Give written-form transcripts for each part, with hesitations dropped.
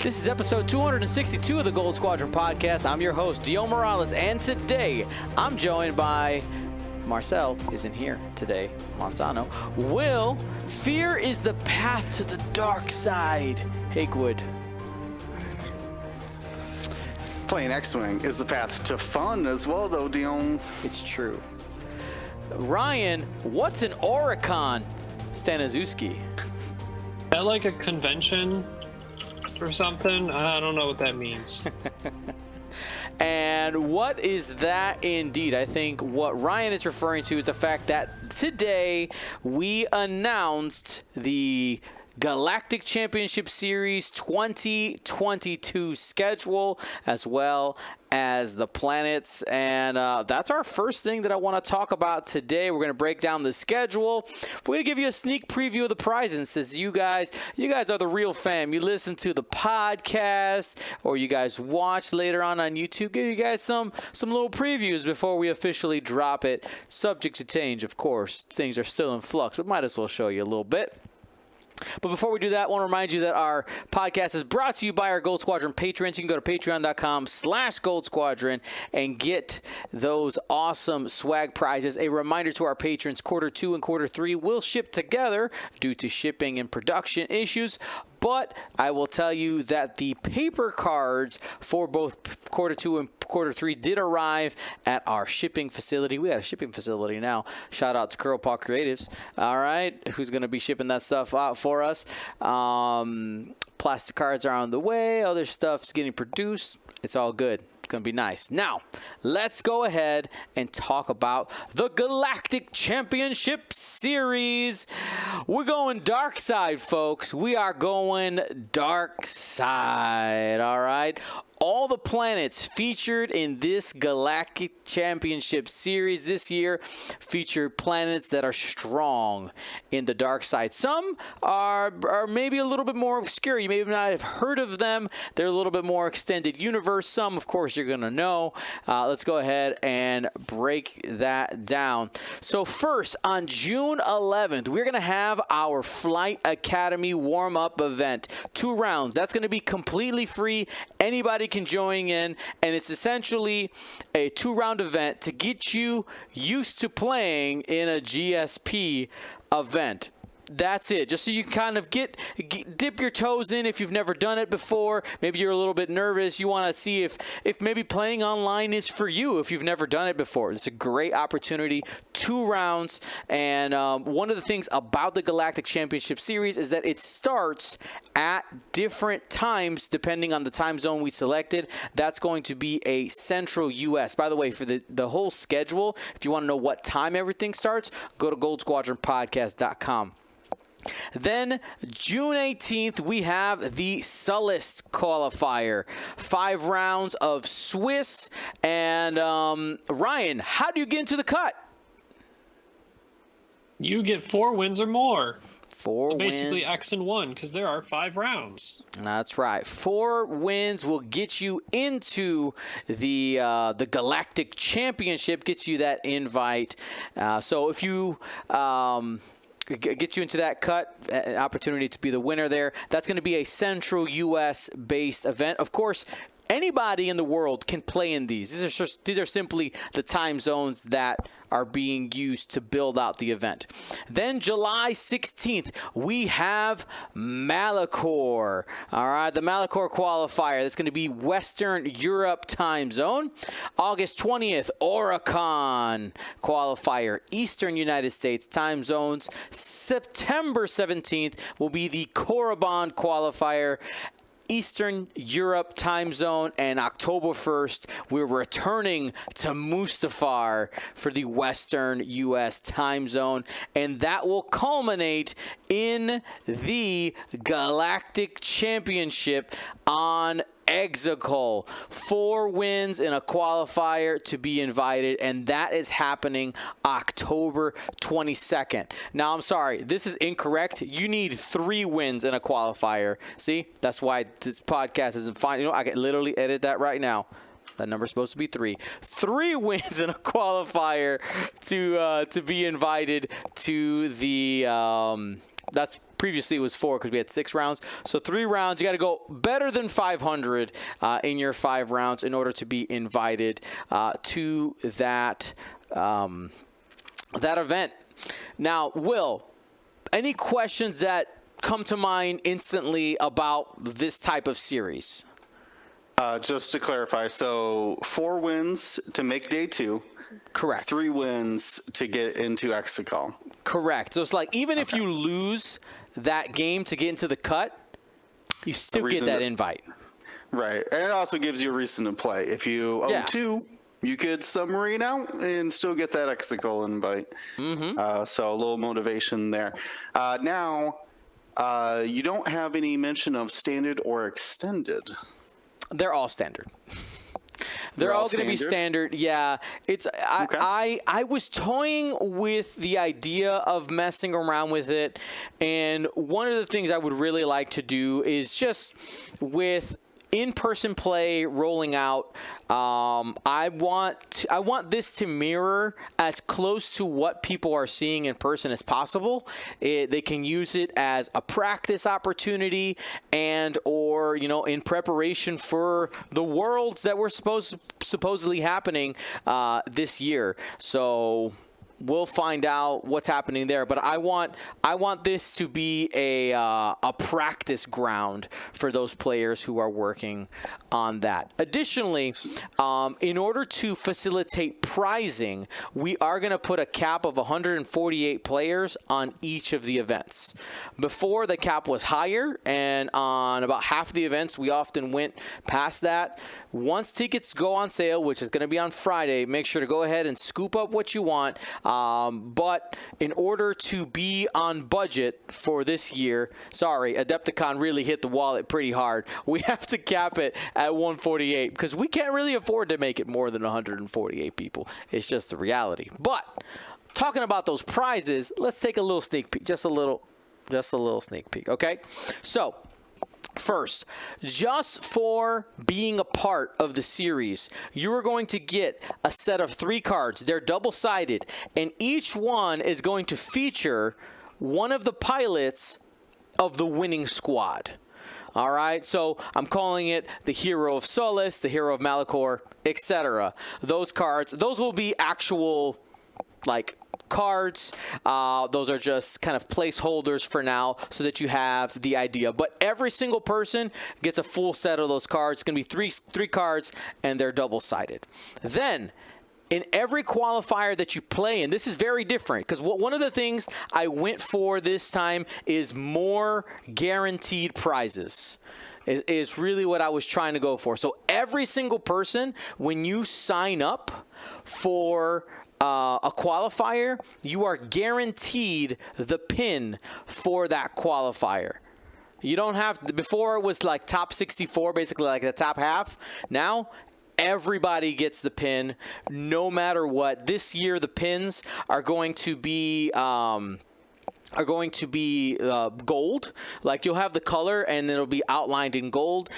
This is episode 262 of the Gold Squadron podcast. I'm your host, Dio Morales, and today I'm joined by Marcel isn't here today, Monzano. Will, fear is the path to the dark side. Hakewood. Playing X-Wing is the path to fun as well, though, Dion. It's true. Ryan, what's an Oricon? Staniszewski. Is that like a convention or something? I don't know what that means. And what is that indeed? I think what Ryan is referring to is the fact that today we announced the Galactic Championship Series 2022 schedule, as well as the planets, and that's our first thing that I want to talk about today. We're going to break down the schedule. We're going to give you a sneak preview of the prizes, since you guys are the real fam. You listen to the podcast, or you guys watch later on YouTube. Give you guys some little previews before we officially drop it. Subject to change, of course. Things are still in flux, but might as well show you a little bit. But before we do that, I want to remind you that our podcast is brought to you by our Gold Squadron patrons. You can go to patreon.com/Gold Squadron and get those awesome swag prizes. A reminder to our patrons, quarter 2 and quarter 3 will ship together due to shipping and production issues. But I will tell you that the paper cards for both quarter 2 and quarter 3 did arrive at our shipping facility. We got a shipping facility now. Shout out to Curl Paw Creatives. All right, who's going to be shipping that stuff out for us? Plastic cards are on the way. Other stuff's getting produced. It's all good. It's going to be nice. Now, let's go ahead and talk about the Galactic Championship Series. We're going dark side, folks. We are going dark side, all right? All the planets featured in this Galactic Championship Series this year feature planets that are strong in the dark side. Some are maybe a little bit more obscure. You may not have heard of them. They're a little bit more extended universe. Some, of course, you're going to know. Let's go ahead and break that down. So first, on June 11th, we're going to have our Flight Academy warm-up event. 2 rounds. That's going to be completely free. Anybody can join in, and it's essentially a 2-round event to get you used to playing in a GSP event. That's it. Just so you can kind of dip your toes in if you've never done it before. Maybe you're a little bit nervous. You want to see if maybe playing online is for you if you've never done it before. It's a great opportunity. 2 rounds. And one of the things about the Galactic Championship Series is that it starts at different times depending on the time zone we selected. That's going to be a Central U.S. By the way, for the whole schedule, if you want to know what time everything starts, go to goldsquadronpodcast.com. Then, June 18th, we have the Sullust qualifier. 5 rounds of Swiss. And, Ryan, how do you get into the cut? You get 4 wins or more. 4 so basically wins. X and 1, because there are 5 rounds. That's right. 4 wins will get you into the Galactic Championship, gets you that invite. So if you... get you into that cut, an opportunity to be the winner there. That's going to be a Central U.S.-based event. Of course, anybody in the world can play in these. These are simply the time zones that are being used to build out the event. Then July 16th, we have Malachor. All right, the Malachor qualifier. That's going to be Western Europe time zone. August 20th, Oricon qualifier, Eastern United States time zones. September 17th will be the Korriban qualifier, Eastern Europe time zone, and October 1st, we're returning to Mustafar for the Western U.S. time zone, and that will culminate in the Galactic Championship on Exegol. 4 wins in a qualifier to be invited, and that is happening October 22nd. Now, I'm sorry, this is incorrect. You need 3 wins in a qualifier. See, that's why this podcast isn't fine. You know, I can literally edit that right now. That number's supposed to be 3. 3 wins in a qualifier to be invited to the that's Previously, it was 4 because we had 6 rounds. So 3 rounds. You got to go better than 500 in your 5 rounds in order to be invited to that that event. Now, Will, any questions that come to mind instantly about this type of series? Just to clarify, so 4 wins to make day 2. Correct. 3 wins to get into Exegol. Correct. So it's like even if you lose that game to get into the cut, you still get that invite. Right. And it also gives you a reason to play. If you own 2, you could submarine out and still get that Exegol invite. So a little motivation there. Now, you don't have any mention of standard or extended. They're all standard. They're all going to be standard. Yeah, it's I was toying with the idea of messing around with it, and one of the things I would really like to do is just with in-person play rolling out. I want this to mirror as close to what people are seeing in person as possible. They can use it as a practice opportunity and or in preparation for the worlds that were supposedly happening this year. So we'll find out what's happening there, but I want this to be a practice ground for those players who are working on that. Additionally, in order to facilitate prizing, we are going to put a cap of 148 players on each of the events. Before, the cap was higher, and on about half the events, we often went past that. Once tickets go on sale, which is going to be on Friday, make sure to go ahead and scoop up what you want. But in order to be on budget for this year, sorry, Adepticon really hit the wallet pretty hard. We have to cap it at 148 because we can't really afford to make it more than 148 people. It's just the reality. But talking about those prizes, let's take a little sneak peek, just a little sneak peek, okay? So, first, just for being a part of the series, you are going to get a set of 3 cards. They're double-sided, and each one is going to feature one of the pilots of the winning squad. All right, so I'm calling it the Hero of Solace, the Hero of Malachor, etc. Those cards, those will be actual, cards. Those are just kind of placeholders for now so that you have the idea. But every single person gets a full set of those cards. It's going to be three cards, and they're double-sided. Then, in every qualifier that you play in, this is very different because one of the things I went for this time is more guaranteed prizes. Is really what I was trying to go for. So every single person, when you sign up for a qualifier, you are guaranteed the pin for that qualifier. You don't have, before it was like top 64, basically like the top half. Now, everybody gets the pin no matter what. This year, the pins are going to be gold. Like you'll have the color and it'll be outlined in gold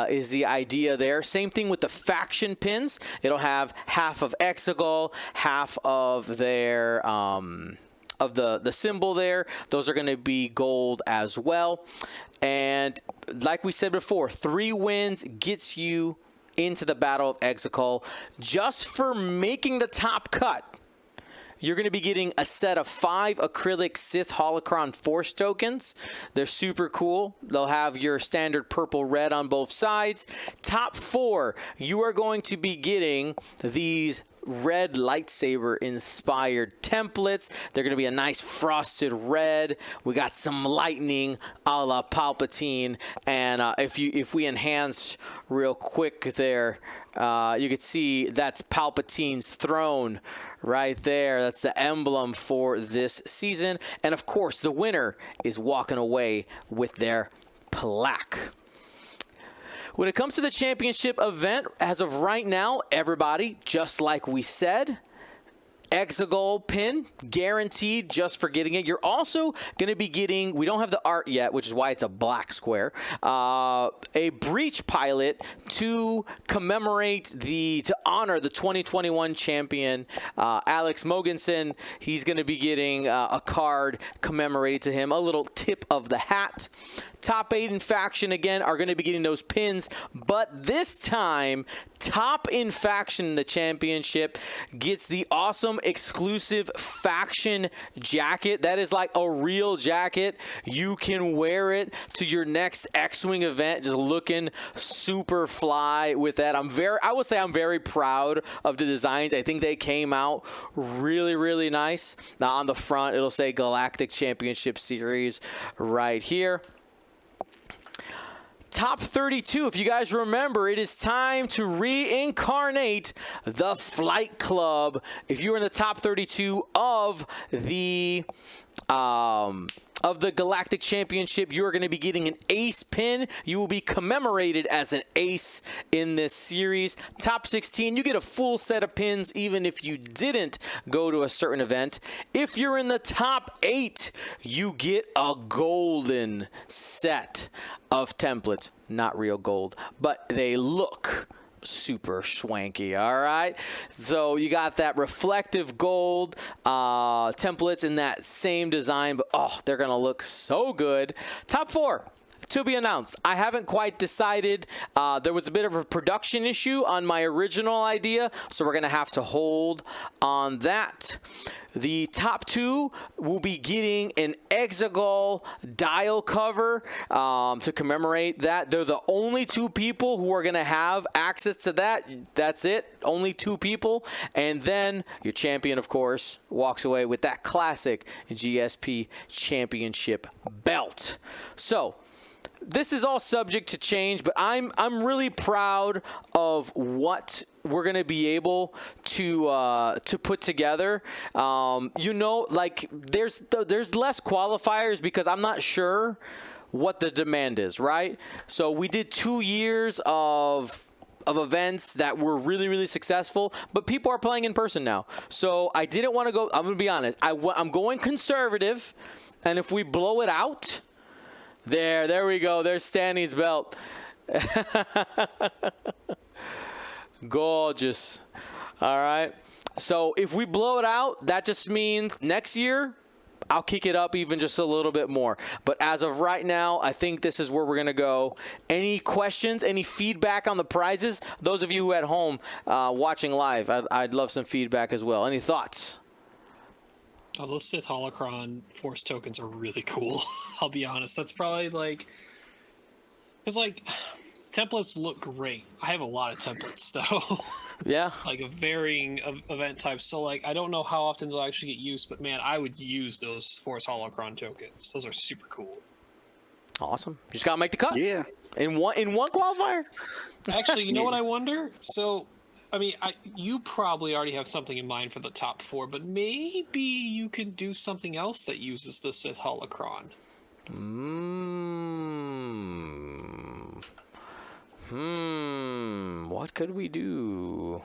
is the idea there. Same thing with the faction pins. It'll have half of Exegol, half of their of the symbol there. Those are going to be gold as well. And like we said before, 3 wins gets you into the Battle of Exegol. Just for making the top cut, you're going to be getting a set of 5 acrylic Sith Holocron Force tokens. They're super cool. They'll have your standard purple-red on both sides. Top 4, you are going to be getting these red lightsaber-inspired templates. They're going to be a nice frosted red. We got some lightning a la Palpatine. And if we enhance real quick there, you can see that's Palpatine's throne right there. That's the emblem for this season. And of course, the winner is walking away with their plaque. When it comes to the championship event, as of right now, everybody, just like we said, Exegol pin, guaranteed just for getting it. You're also going to be getting, we don't have the art yet, which is why it's a black square, a breach pilot to commemorate to honor the 2021 champion, Alex Mogensen. He's going to be getting a card commemorated to him, a little tip of the hat. Top 8 in faction, again, are going to be getting those pins, but this time, top in faction in the championship gets the awesome exclusive faction jacket. That is like a real jacket. You can wear it to your next X-Wing event, just looking super fly with that. I would say I'm very proud of the designs. I think they came out really, really nice. Now on the front, it'll say Galactic Championship Series right here. Top 32, if you guys remember, it is time to reincarnate the Flight Club. If you were in the top 32 of the Galactic Championship, you are going to be getting an ace pin. You will be commemorated as an ace in this series. Top 16, you get a full set of pins even if you didn't go to a certain event. If you're in the top 8, you get a golden set of templates. Not real gold, but they look super swanky. All right, so you got that reflective gold templates in that same design, but oh, they're gonna look so good. Top 4 to be announced. I haven't quite decided. There was a bit of a production issue on my original idea, so we're gonna have to hold on that. The top 2 will be getting an Exegol dial cover to commemorate that. They're the only 2 people who are going to have access to that. That's it. Only 2 people. And then your champion, of course, walks away with that classic GSP championship belt. So this is all subject to change, but I'm really proud of what we're gonna be able to put together. You know, like there's less qualifiers because I'm not sure what the demand is, right? So we did 2 years of events that were really, really successful, but people are playing in person now. So I didn't want to go. I'm gonna be honest. I'm going conservative, and if we blow it out. There we go. There's Stanley's belt. Gorgeous. All right. So if we blow it out, that just means next year, I'll kick it up even just a little bit more. But as of right now, I think this is where we're going to go. Any questions, any feedback on the prizes? Those of you who are at home watching live, I'd love some feedback as well. Any thoughts? Oh, those Sith Holocron Force tokens are really cool. I'll be honest. That's probably like... Because, like, templates look great. I have a lot of templates, though. Yeah. Like, a varying event types. So, like, I don't know how often they'll actually get used, but, man, I would use those Force Holocron tokens. Those are super cool. Awesome. Just got to make the cut. Yeah. In one qualifier? Actually, you know what I wonder? So... I mean, you probably already have something in mind for the top 4, but maybe you can do something else that uses the Sith Holocron. What could we do?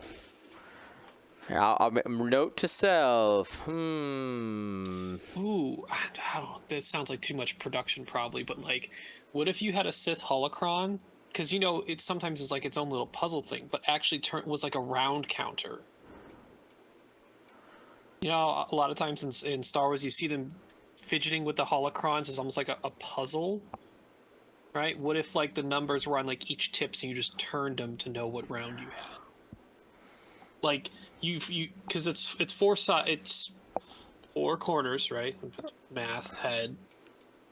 I'll note to self. Ooh, I don't, that sounds like too much production probably, but like, what if you had a Sith Holocron? Because, you know, it sometimes is like its own little puzzle thing, but actually was like a round counter. You know, a lot of times in Star Wars, you see them fidgeting with the holocrons as almost like a puzzle, right? What if, like, the numbers were on, like, each tip, so you just turned them to know what round you had? Like, because it's 4 corners, right? Math, head,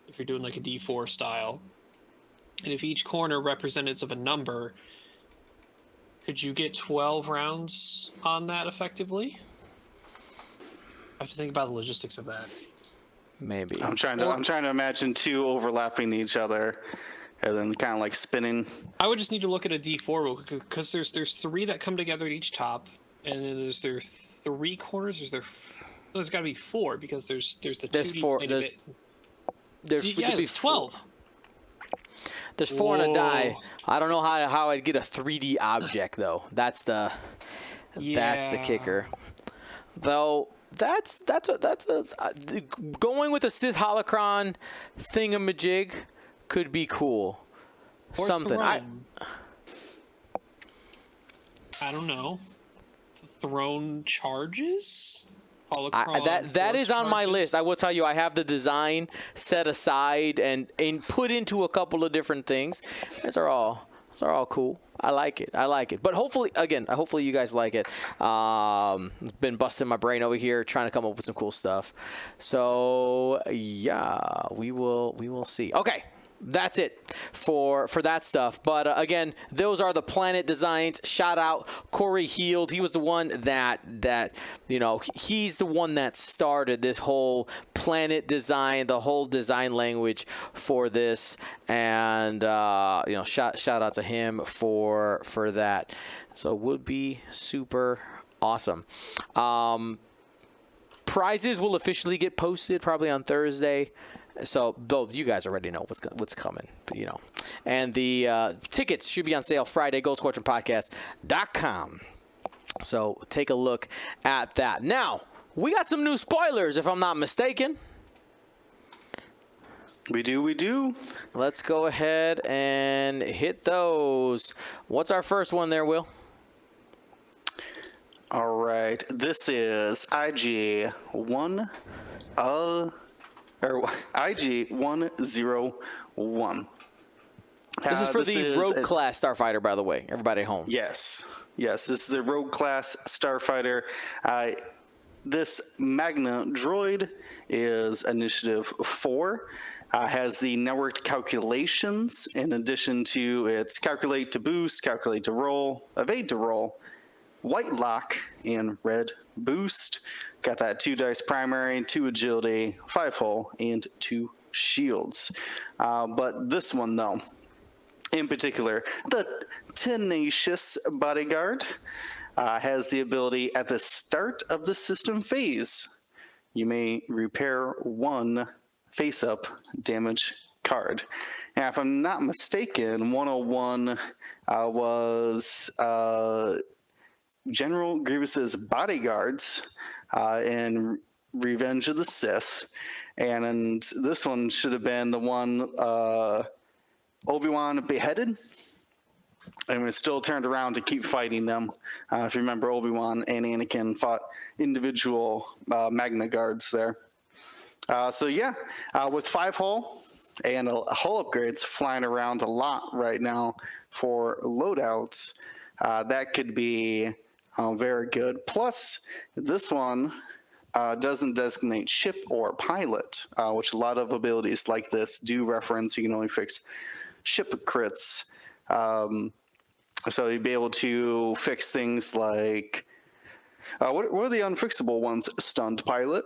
if you're doing, like, a D4 style. And if each corner represents of a number, could you get 12 rounds on that effectively? I have to think about the logistics of that. Maybe. I'm trying to imagine 2 overlapping each other, and then kind of like spinning. I would just need to look at a D4 real quick because there's 3 that come together at each top, and then there's 3 corners. There's got to be 4 because there's the 2D 4. There's 12. There's 4 on a die. I don't know how I'd get a 3D object though. That's the kicker. Though that's a going with a Sith holocron thingamajig could be cool. Or Something. Throne. I don't know. Throne charges? Holocron That Force is on my charges? list. I will tell you, I have the design set aside and put into a couple of different things. These are all cool. I like it. But hopefully you guys like it. Been busting my brain over here trying to come up with some cool stuff. So yeah, we will see. Okay. That's it for that stuff. But again, those are the planet designs. Shout out Corey Heald. He was the one that he's the one that started this whole planet design, the whole design language for this. And shout out to him for that. So it would be super awesome. Prizes will officially get posted probably on Thursday. So, though you guys already know what's coming, and the tickets should be on sale Friday, GoldSquadronPodcast.com. So, take a look at that. Now, we got some new spoilers, if I'm not mistaken. We do. Let's go ahead and hit those. What's our first one there, Will? All right. This is IG-101. This is for the Rogue class starfighter, by the way. Everybody at home. Yes. This is the Rogue class starfighter. This Magna droid is Initiative 4. Has the networked calculations in addition to its calculate to boost, calculate to roll, evade to roll, white lock, and red boost. Got that 2 dice primary, 2 agility, 5 hull, and 2 shields. But this one, though, in particular, the Tenacious Bodyguard has the ability at the start of the system phase. You may repair 1 face-up damage card. Now, if I'm not mistaken, 101 was General Grievous's bodyguards in Revenge of the Sith, and this one should have been the one Obi-Wan beheaded, and was still turned around to keep fighting them. If you remember, Obi-Wan and Anakin fought individual Magna Guards there. With 5 hull and hull upgrades flying around a lot right now for loadouts, that could be very good. Plus, this one doesn't designate ship or pilot, which a lot of abilities like this do reference. You can only fix ship crits. So you'd be able to fix things like, what are the unfixable ones? Stunned pilot.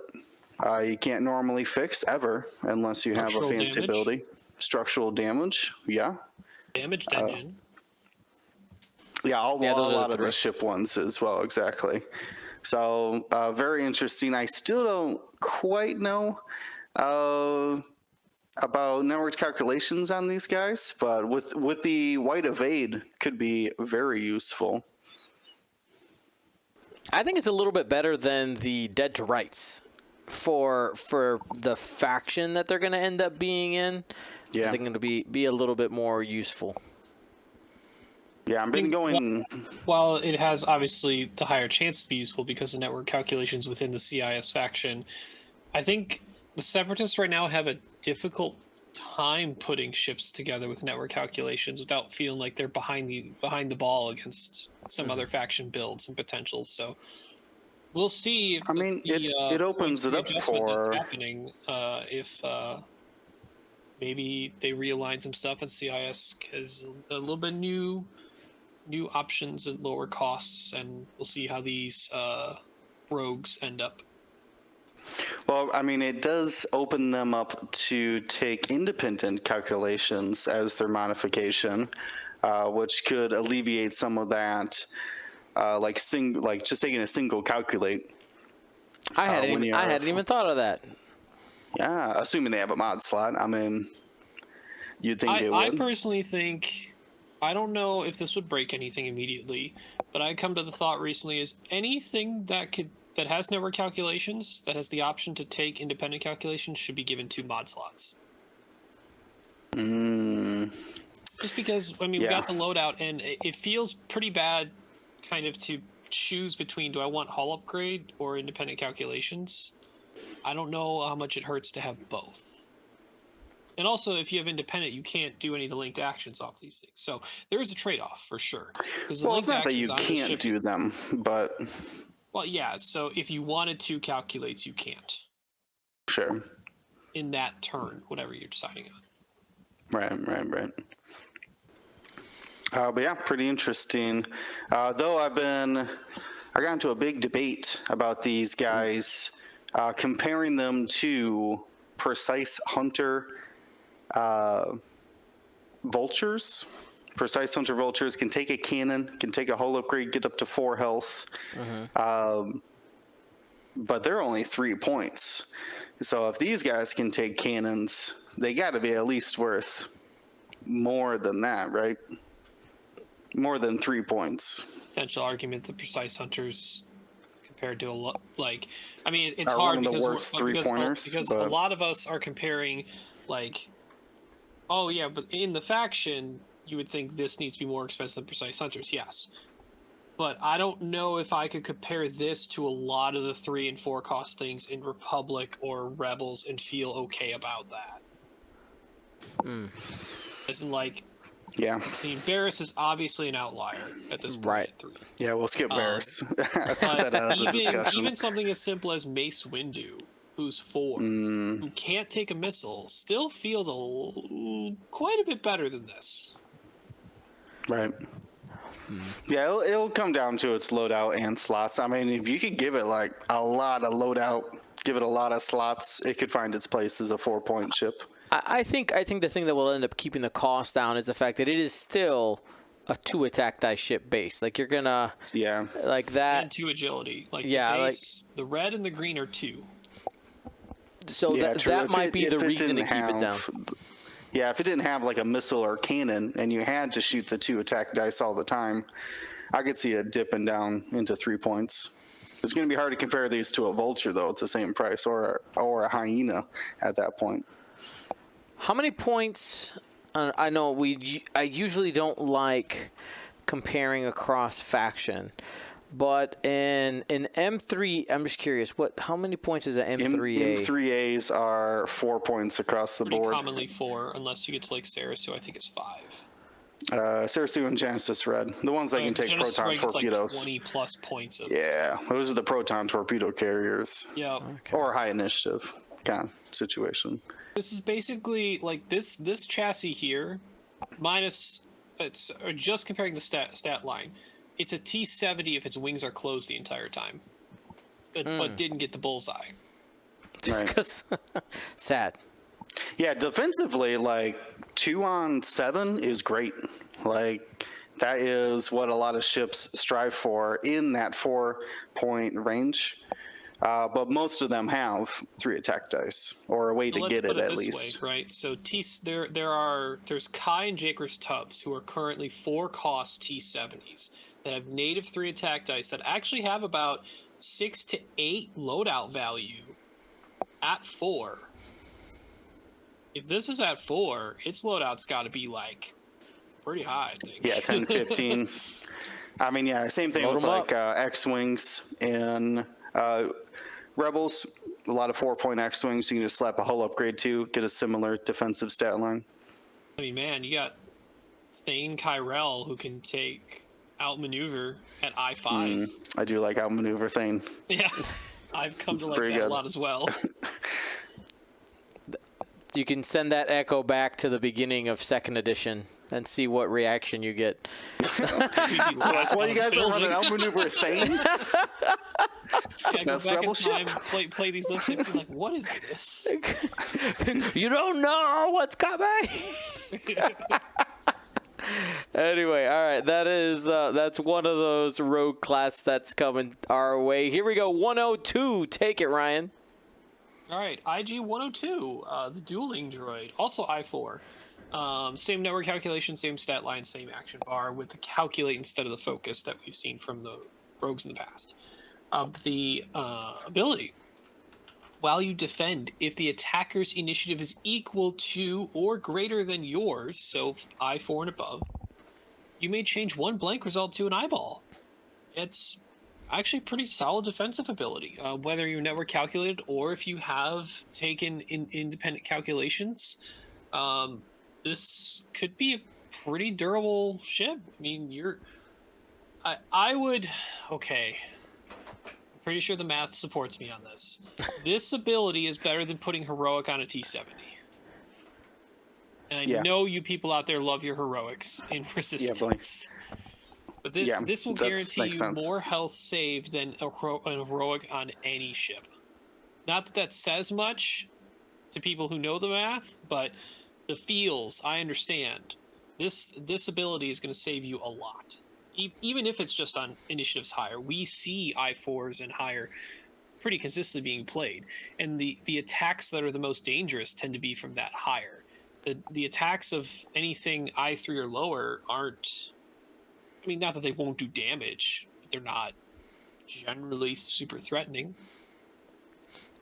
You can't normally fix ever unless you have a fancy ability. Structural damage, yeah. Damaged engine. A lot of the ship ones as well, exactly. So very interesting. I still don't quite know about network calculations on these guys, but with the white evade could be very useful. I think it's a little bit better than the Dead to Rights for the faction that they're going to end up being in. Yeah. I think it'll be a little bit more useful. Yeah, I've been going... While it has obviously the higher chance to be useful because of network calculations within the CIS faction, I think the Separatists right now have a difficult time putting ships together with network calculations without feeling like they're behind the ball against some other faction builds and potentials. So we'll see. It opens it up for that's happening. If maybe they realign some stuff and CIS has a little bit new options at lower costs, and we'll see how these rogues end up. Well, it does open them up to take independent calculations as their modification, which could alleviate some of that, like just taking a single calculate. I hadn't even thought of that. Yeah, assuming they have a mod slot. You'd think they would. I personally think, I don't know if this would break anything immediately, but I come to the thought recently is anything that could that has network calculations, that has the option to take independent calculations, should be given 2 mod slots. Just because, I mean, we got the loadout, and it feels pretty bad kind of to choose between, do I want hull upgrade or independent calculations? I don't know how much it hurts to have both. And also, if you have independent, you can't do any of the linked actions off these things. So there is a trade-off for sure. Well, it's not that you can't do them, but... Well, yeah, so if you wanted to calculate, you can't. Sure. In that turn, whatever you're deciding on. Right. But yeah, pretty interesting. Though I got into a big debate about these guys, comparing them to Precise Hunter vultures. Precise Hunter vultures can take a cannon, can take a hull upgrade, get up to 4 health. But they're only 3 points. So if these guys can take cannons, they got to be at least worth more than that, right? More than 3 points. Potential argument that Precise Hunters compared to a lot, like, I mean, it's are hard one of the because worst three-pointers, because a lot of us are comparing, like, oh yeah, but in the faction, you would think this needs to be more expensive than Precise Hunters, yes. But I don't know if I could compare this to a lot of the 3 and 4 cost things in Republic or Rebels and feel okay about that. As in, like, yeah. I mean, Barris is obviously an outlier at this point. Right. At 3. Yeah, we'll skip Barris. But even something as simple as Mace Windu, who's 4, who can't take a missile, still feels quite a bit better than this. Right. Yeah, it'll come down to its loadout and slots. I mean, if you could give it like a lot of loadout, give it a lot of slots, it could find its place as a 4-point ship. I think the thing that will end up keeping the cost down is the fact that it is still a 2 attack dice ship base. Like you're gonna like that and 2 agility. Like yeah, the base, the red and the green are 2. So yeah, that might be the reason to keep it down. Yeah, if it didn't have like a missile or cannon and you had to shoot the 2 attack dice all the time, I could see it dipping down into 3 points. It's going to be hard to compare these to a vulture though at the same price, or a hyena at that point. How many points? I know I usually don't like comparing across faction, but in M3, I'm just curious. How many points is an M3A? M3As are 4 points across the board. Commonly 4, unless you get to like Sarasu, I think it's 5. Sarasu and Genesis Red, the ones that can take Genesis proton Red torpedoes. Like 20 plus points of those are the proton torpedo carriers. Yeah. Okay. Or high initiative kind of situation. This is basically like this chassis here, minus it's just comparing the stat line. It's a T-70 if its wings are closed the entire time, but didn't get the bullseye. Right. Sad. Yeah, defensively, like 2-on-7 is great. Like that is what a lot of ships strive for in that 4-point range. But most of them have 3 attack dice, or a way to get it at least. Way, right? So there's Kai and Jakers Tubbs who are currently 4 cost T-70s that have native 3 attack dice that actually have about 6 to 8 loadout value at 4. If this is at 4, its loadout's got to be like pretty high, I think. Yeah, 10, 15. I mean, yeah, same thing with like X-Wings and Rebels. A lot of 4-point X-Wings. You can just slap a hull upgrade to, get a similar defensive stat line. I mean, man, you got Thane Kyrell who can outmaneuver at I-5. I do like outmaneuver Thane. Yeah, I've come to like that a lot as well. You can send that echo back to the beginning of 2nd edition and see what reaction you get. Like, well, you guys are running outmaneuver Thane? Go back in time, play these lists and be like, what is this? You don't know what's coming. Anyway, all right, that's one of those rogue class that's coming our way. Here we go, 102. Take it, Ryan. All right, IG 102, the dueling droid, also I4. Same network calculation, same stat line, same action bar with the calculate instead of the focus that we've seen from the rogues in the past. of the ability. While you defend, if the attacker's initiative is equal to or greater than yours, so I4 and above, you may change one blank result to an eyeball. It's actually pretty solid defensive ability, whether you network calculated or if you have taken independent calculations. This could be a pretty durable ship. I mean, I would, okay. Pretty sure the math supports me on this. This ability is better than putting heroic on a T-70. And I know you people out there love your heroics in resistance. But this will guarantee you more health saved than a heroic on any ship. Not that that says much to people who know the math, but the feels, I understand. This ability is going to save you a lot. Even if it's just on initiatives higher, we see I4s and higher pretty consistently being played. And the attacks that are the most dangerous tend to be from that higher. The attacks of anything I3 or lower aren't... I mean, not that they won't do damage, but they're not generally super threatening.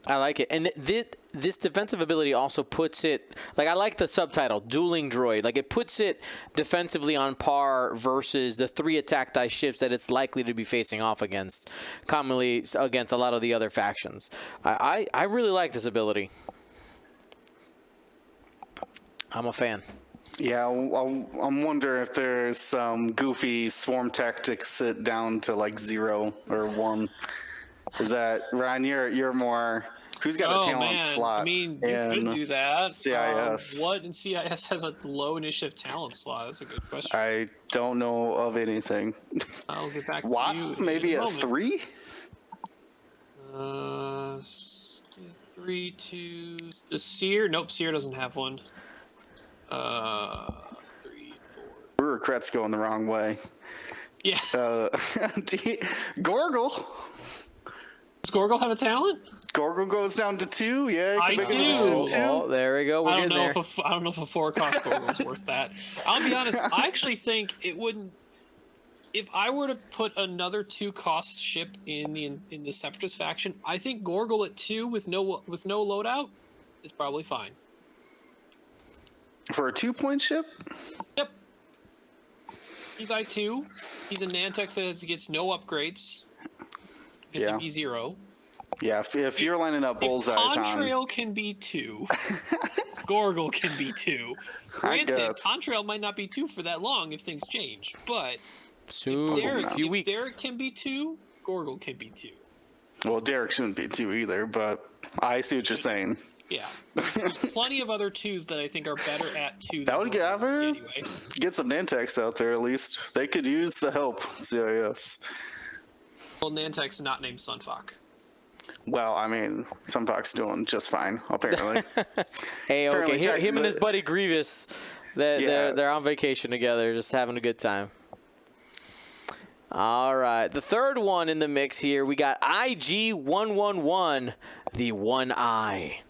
I like it. And this defensive ability also puts it, like, I like the subtitle, Dueling Droid. Like, it puts it defensively on par versus the 3 attack dice ships that it's likely to be facing off against, commonly against a lot of the other factions. I really like this ability. I'm a fan. Yeah, I'm wondering if there's some goofy swarm tactics sit down to like 0 or 1. Is that, Ryan, you're more... Who's got a talent slot? I mean, you could do that. CIS. What in CIS has a low initiative talent slot? That's a good question. I don't know of anything. I'll get back What? to you. Maybe a 3? 3, 2. The Seer? Nope, Seer doesn't have one. 3, 4. Bureaucrat's going the wrong way. Yeah. Gorgle. Does Gorgle have a talent? Gorgle goes down to 2. Yeah, I do. Oh, there we go. We're getting there. I don't know if a 4-cost Gorgle is worth that. I'll be honest. I actually think it wouldn't. If I were to put another 2-cost ship in the Separatist faction, I think Gorgle at 2 with no loadout is probably fine. For a 2-point ship? Yep. He's I2. He's a Nantex that gets no upgrades. Because of E0. Yeah, if you're lining up bullseyes on... Contrail can be 2. Gorgle can be 2. Granted, Contrail might not be 2 for that long if things change, but... Soon, a few weeks. Derek can be 2, Gorgle can be 2. Well, Derek shouldn't be 2 either, but I see what you're saying. Yeah. There's plenty of other 2s that I think are better at 2 that would get anyway. Get some Nantex out there at least. They could use the help, CIS. Well, Nantex not named Sunfuck. Well, I mean, Sunfuck's doing just fine, apparently. Hey, okay, him and his buddy Grievous, they're on vacation together, just having a good time. All right, the third one in the mix here, we got IG-111, the One Eye.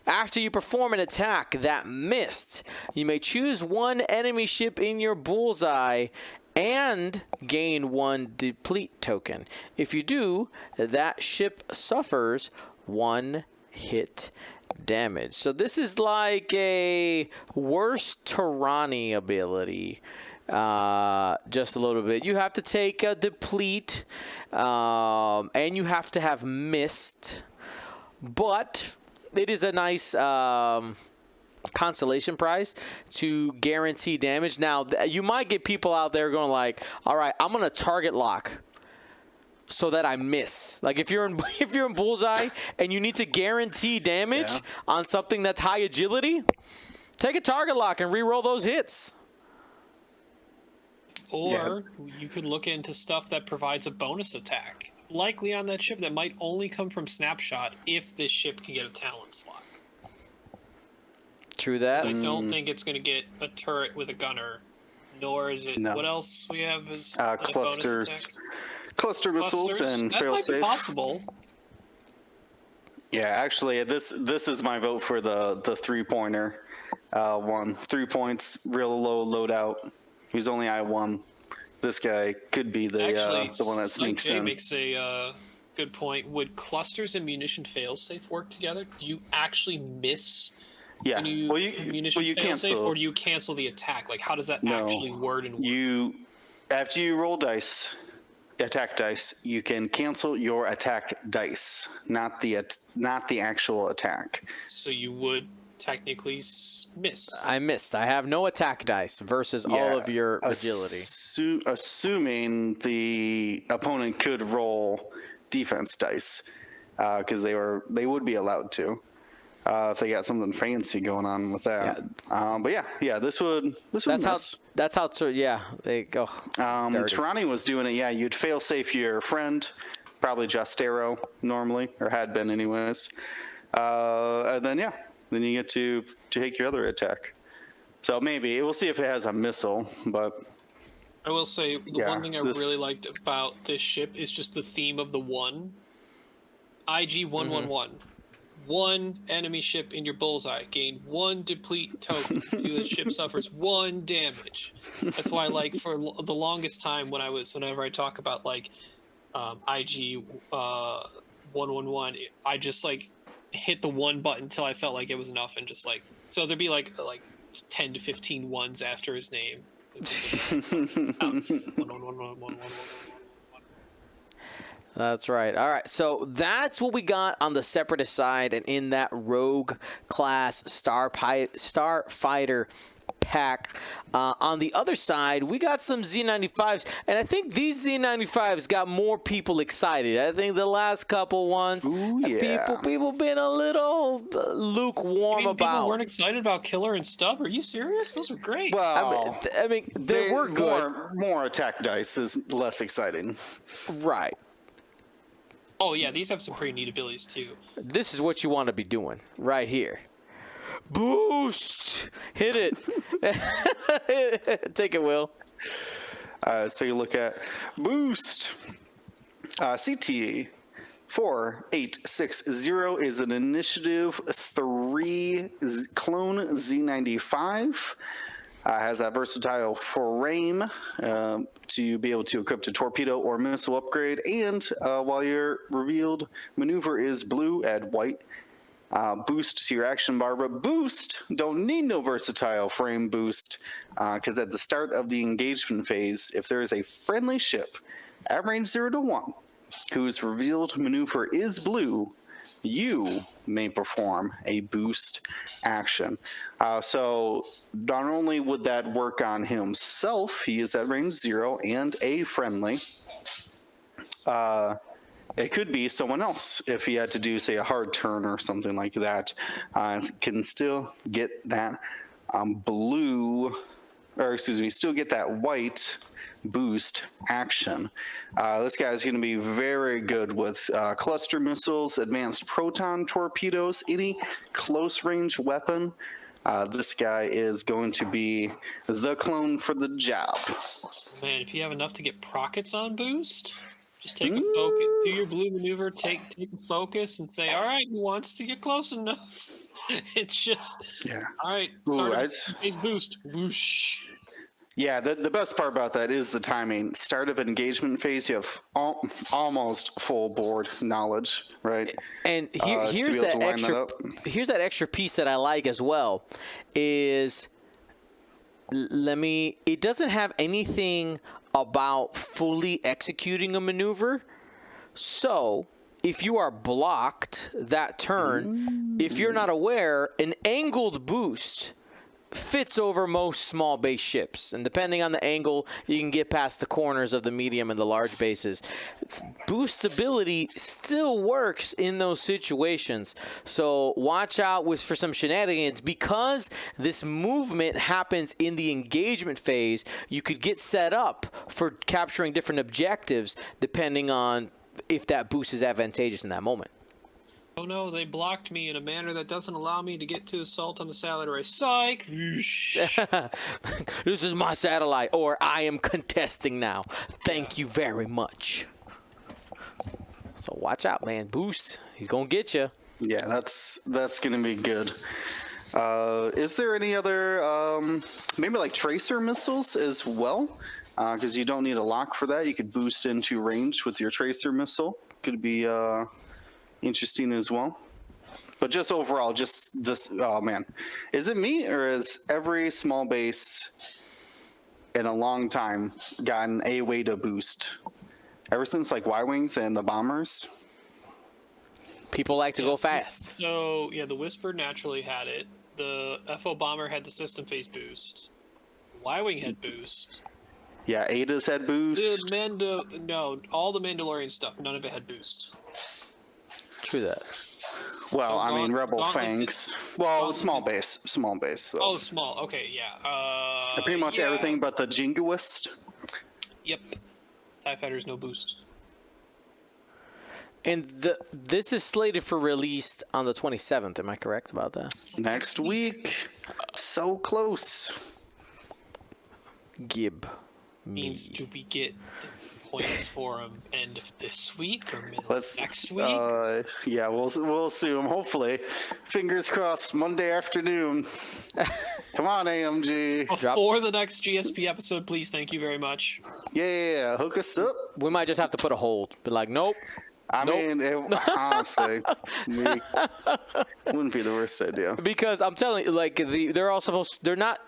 After you perform an attack that missed, you may choose one enemy ship in your bullseye and gain 1 deplete token. If you do, that ship suffers 1 hit damage. So this is like a worse Tyranny ability. Just a little bit. You have to take a deplete, and you have to have missed, but it is a nice consolation prize to guarantee damage. Now, you might get people out there going like, all right, I'm going to target lock so that I miss. Like if you're in bullseye and you need to guarantee damage on something that's high agility, take a target lock and re-roll those hits. Or you could look into stuff that provides a bonus attack, likely on that ship that might only come from Snapshot if this ship can get a talent slot. True that. I don't think it's going to get a turret with a gunner, nor is it... No. What else we have is clusters. Cluster missiles and fail safe. That might be possible. Yeah, actually, this is my vote for the 3-pointer one. 3 points, real low loadout. He's only I1. This guy could be the one that sneaks in. Makes a good point. Would clusters and munition failsafe work together? Do you actually miss Yeah. when you munition failsafe, cancel. or do you cancel the attack? Like, how does that actually word and work? After you roll dice, attack dice, you can cancel your attack dice, not the actual attack. So you would technically miss. I missed. I have no attack dice versus all of your agility. Assuming the opponent could roll defense dice, because they would be allowed to. If they got something fancy going on with that. But yeah, this would miss. That's how they go. Tirani was doing it. Yeah, you'd fail safe your friend, probably Justero normally, or had been anyways. And then you get to take your other attack. So maybe we'll see if it has a missile, but I will say the one thing I really liked about this ship is just the theme of the one. IG 111. One enemy ship in your bullseye. Gain 1 deplete token. The ship suffers 1 damage. That's why, like, for the longest time whenever I talk about like IG 111, I just like hit the 1 button until I felt like it was enough, and just like, so there'd be like 10 to 15 ones after his name. That's right. All right. So that's what we got on the Separatist side, and in that Rogue class Starfighter pack. On the other side, we got some Z95s, and I think these Z95s got more people excited. I think the last couple ones, people been a little lukewarm about. People weren't excited about Killer and Stub? Are you serious? Those were great. Well, I mean they were good. More attack dice is less exciting. Right. Oh, yeah, these have some pretty neat abilities, too. This is what you want to be doing right here. Boost! Hit it. Take it, Will. Let's take a look at Boost. CT 4860 is an Initiative 3 clone Z95. Has that versatile frame to be able to equip a torpedo or missile upgrade, and while your revealed maneuver is blue, add white. Boost to your action bar, but Boost don't need no versatile frame boost, because at the start of the engagement phase, if there is a friendly ship at range 0 to 1 whose revealed maneuver is blue, you may perform a boost action. So not only would that work on himself, he is at range 0 and a friendly. It could be someone else if he had to do, say, a hard turn or something like that. Can still get that still get that white boost action. This guy is going to be very good with cluster missiles, advanced proton torpedoes, any close range weapon. This guy is going to be the clone for the job. Man, if you have enough to get prockets on boost, just take a focus, do your blue maneuver, take a focus, and say, all right, who wants to get close enough? It's just, all right, phase boost, whoosh. Yeah, the best part about that is the timing. Start of engagement phase, you have almost full board knowledge, right? And here's that extra piece that I like as well. It doesn't have anything about fully executing a maneuver. So if you are blocked that turn, if you're not aware, an angled boost fits over most small base ships, and depending on the angle, you can get past the corners of the medium and the large bases. Boost ability still works in those situations, so watch out for some shenanigans. Because this movement happens in the engagement phase, you could get set up for capturing different objectives depending on if that boost is advantageous in that moment. Oh no, they blocked me in a manner that doesn't allow me to get to assault on the satellite array. Psych! This is my satellite, or I am contesting now. Thank you very much. So watch out, man. Boost. He's going to get you. Yeah, that's going to be good. Is there any other, maybe like tracer missiles as well? Because you don't need a lock for that. You could boost into range with your tracer missile. could be interesting as well. But just overall, just this. Oh man, is it me or is every small base in a long time gotten a way to boost? Ever since like Y-wings and the bombers. People like to go fast. So yeah, the Whisper naturally had it. The FO Bomber had the system phase boost. Y-wing had boost. Yeah, Ada's had boost. No, all the Mandalorian stuff, none of it had boost. True that. Well, I mean, Rebel Gauntlet Fangs. Well, small base. Though. Oh, small. Okay, yeah. Pretty much everything but the Jingoist. Yep. TIE Fighters, no boost. And this is slated for release on the 27th. Am I correct about that? Next week. So close. Gib. Means do we get the points for them end of this week or middle of next week? Yeah, we'll see them. Hopefully, fingers crossed. Monday afternoon. Come on, AMG. Before the next GSP episode, please. Thank you very much. Yeah, hook us up. We might just have to put a hold. Be like, nope. I mean, honestly, wouldn't be the worst idea. Because I'm telling you, like they're not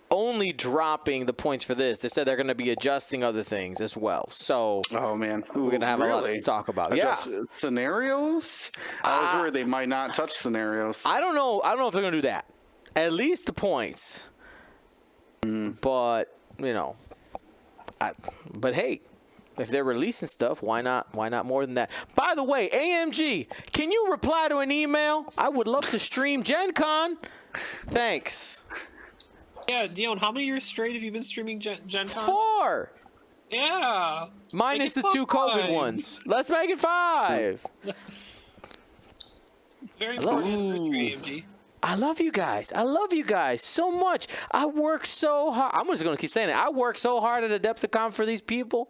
only dropping the points for this. They said they're going to be adjusting other things as well. So, oh man, we're going to have a lot to talk about. Adjust scenarios. I was worried they might not touch scenarios. I don't know if they're going to do that. At least the points. But but hey. If they're releasing stuff, why not more than that? By the way, AMG, can you reply to an email? I would love to stream Gen Con. Thanks. Yeah, Dion, how many years straight have you been streaming Gen Con? 4. Yeah. Minus the 2 COVID ones. Let's make it 5. It's very important, AMG. I love you guys. I love you guys so much. I work so hard. I'm just going to keep saying it. I work so hard at Adepticon for these people.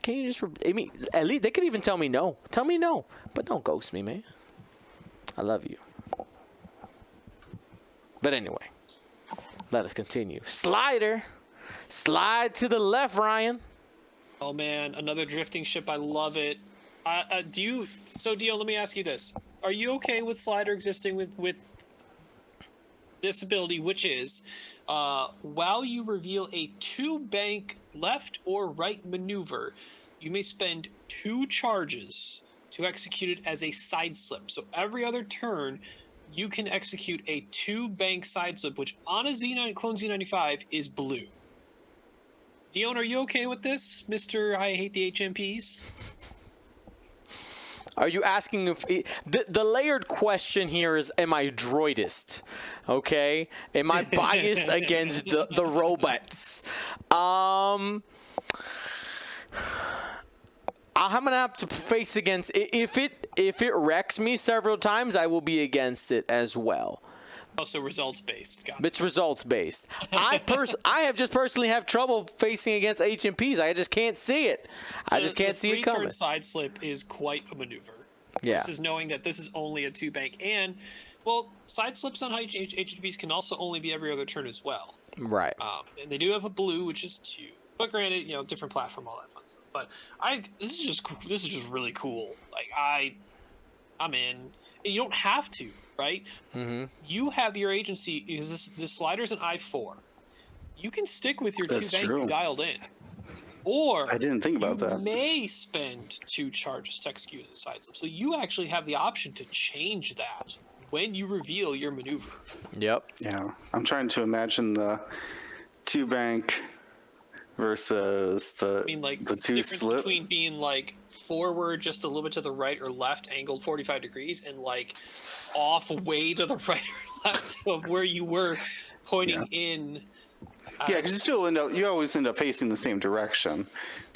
Can you just? I mean, at least they could even tell me no. Tell me no, but don't ghost me, man. I love you. But anyway, let us continue. Slide to the left, Ryan. Oh man, another drifting ship. I love it. So Dio, let me ask you this: are you okay with Slider existing with this ability, which is while you reveal a 2-bank left or right maneuver, you may spend 2 charges to execute it as a side slip. So every other turn, you can execute a 2-bank side slip, which on a clone Z95 is blue. Dion, are you okay with this, Mr. I hate the HMPs? Are you asking if the layered question here is, am I droidist? Okay, am I biased against the robots? I'm gonna have to face against if it wrecks me several times, I will be against it as well. Also results based. It's results based. I have just personally have trouble facing against HMPs. I just can't see it. I just can't see it coming. The 3-turn side slip is quite a maneuver. Yeah. This is knowing that this is only a 2-bank, and side slips on HMPs can also only be every other turn as well. Right. And they do have a blue, which is 2. But granted, different platform, all that fun stuff. But this is just really cool. Like I'm in. And you don't have to, right? Mm-hmm. You have your agency because this slider's an I4. You can stick with your 2-bank you dialed in, or I didn't think about that. You may spend 2 charges to execute a side slip, so you actually have the option to change that when you reveal your maneuver. Yep. Yeah, I'm trying to imagine the 2-bank versus the 2 slip between being like forward just a little bit to the right or left, angled 45 degrees, and like off way to the right or left of where you were pointing in. Yeah, because you always end up facing the same direction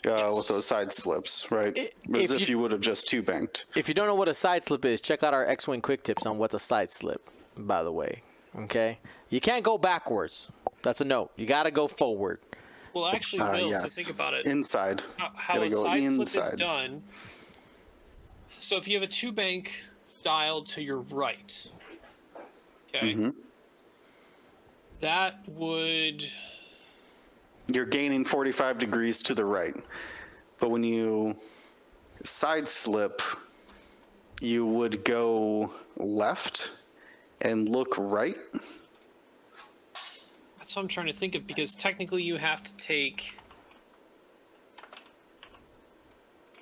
with those side slips, right? As if you would have just 2-banked. If you don't know what a side slip is, check out our X-Wing quick tips on what's a side slip, by the way. Okay? You can't go backwards. That's a note. You got to go forward. Well, actually, Will, yes. so think about it. Inside. How a side slip is done. So if you have a 2-bank dialed to your right, okay, that would... You're gaining 45 degrees to the right. But when you side slip, you would go left and look right. That's what I'm trying to think of, because technically you have to take...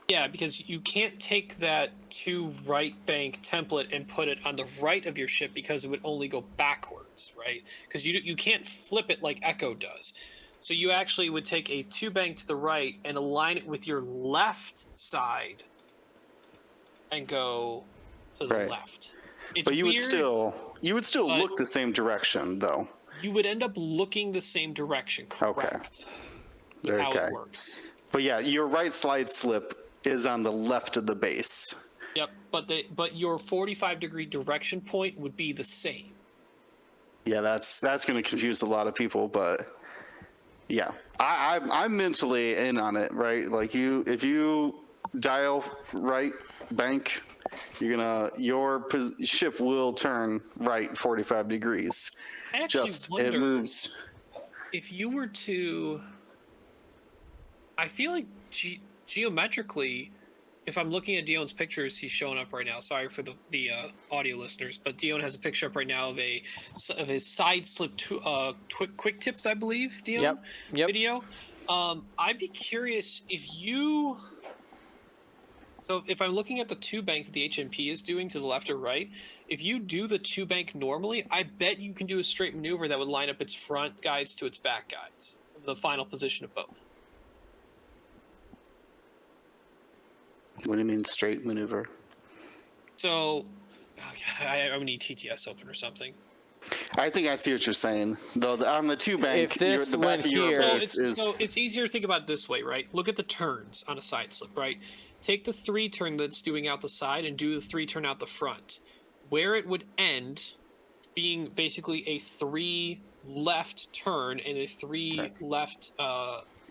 Yeah, because you can't take that to right bank template and put it on the right of your ship, because it would only go backwards, right? Because you can't flip it like Echo does. So you actually would take a 2 bank to the right and align it with your left side and go to the Right. left. It's But you weird, would still but- look the same direction, though. You would end up looking the same direction, correct? Okay. How Okay. it works. But yeah, your right slide slip is on the left of the base. Yep, but your 45-degree direction point would be the same. Yeah, that's going to confuse a lot of people, but yeah, I'm mentally in on it, right? Like if you dial right bank, your ship will turn right 45 degrees. I actually wonder it moves. if you were to. I feel like geometrically, if I'm looking at Dion's pictures, he's showing up right now. Sorry for the audio listeners, but Dion has a picture up right now of his side slip quick tips, I believe. Dion, Yep. video. I'd be curious if you. So if I'm looking at the 2 bank that the HMP is doing to the left or right, if you do the 2 bank normally, I bet you can do a straight maneuver that would line up its front guides to its back guides, the final position of both. What do you mean straight maneuver? So, I would need TTS open or something. I think I see what you're saying. Though on the 2 bank, If this the back went of your here- base So it's easier to think about it this way, right? Look at the turns on a side slip, right? Take the 3 turn that's doing out the side and do the 3 turn out the front. Where it would end being basically a 3 left turn and a 3 left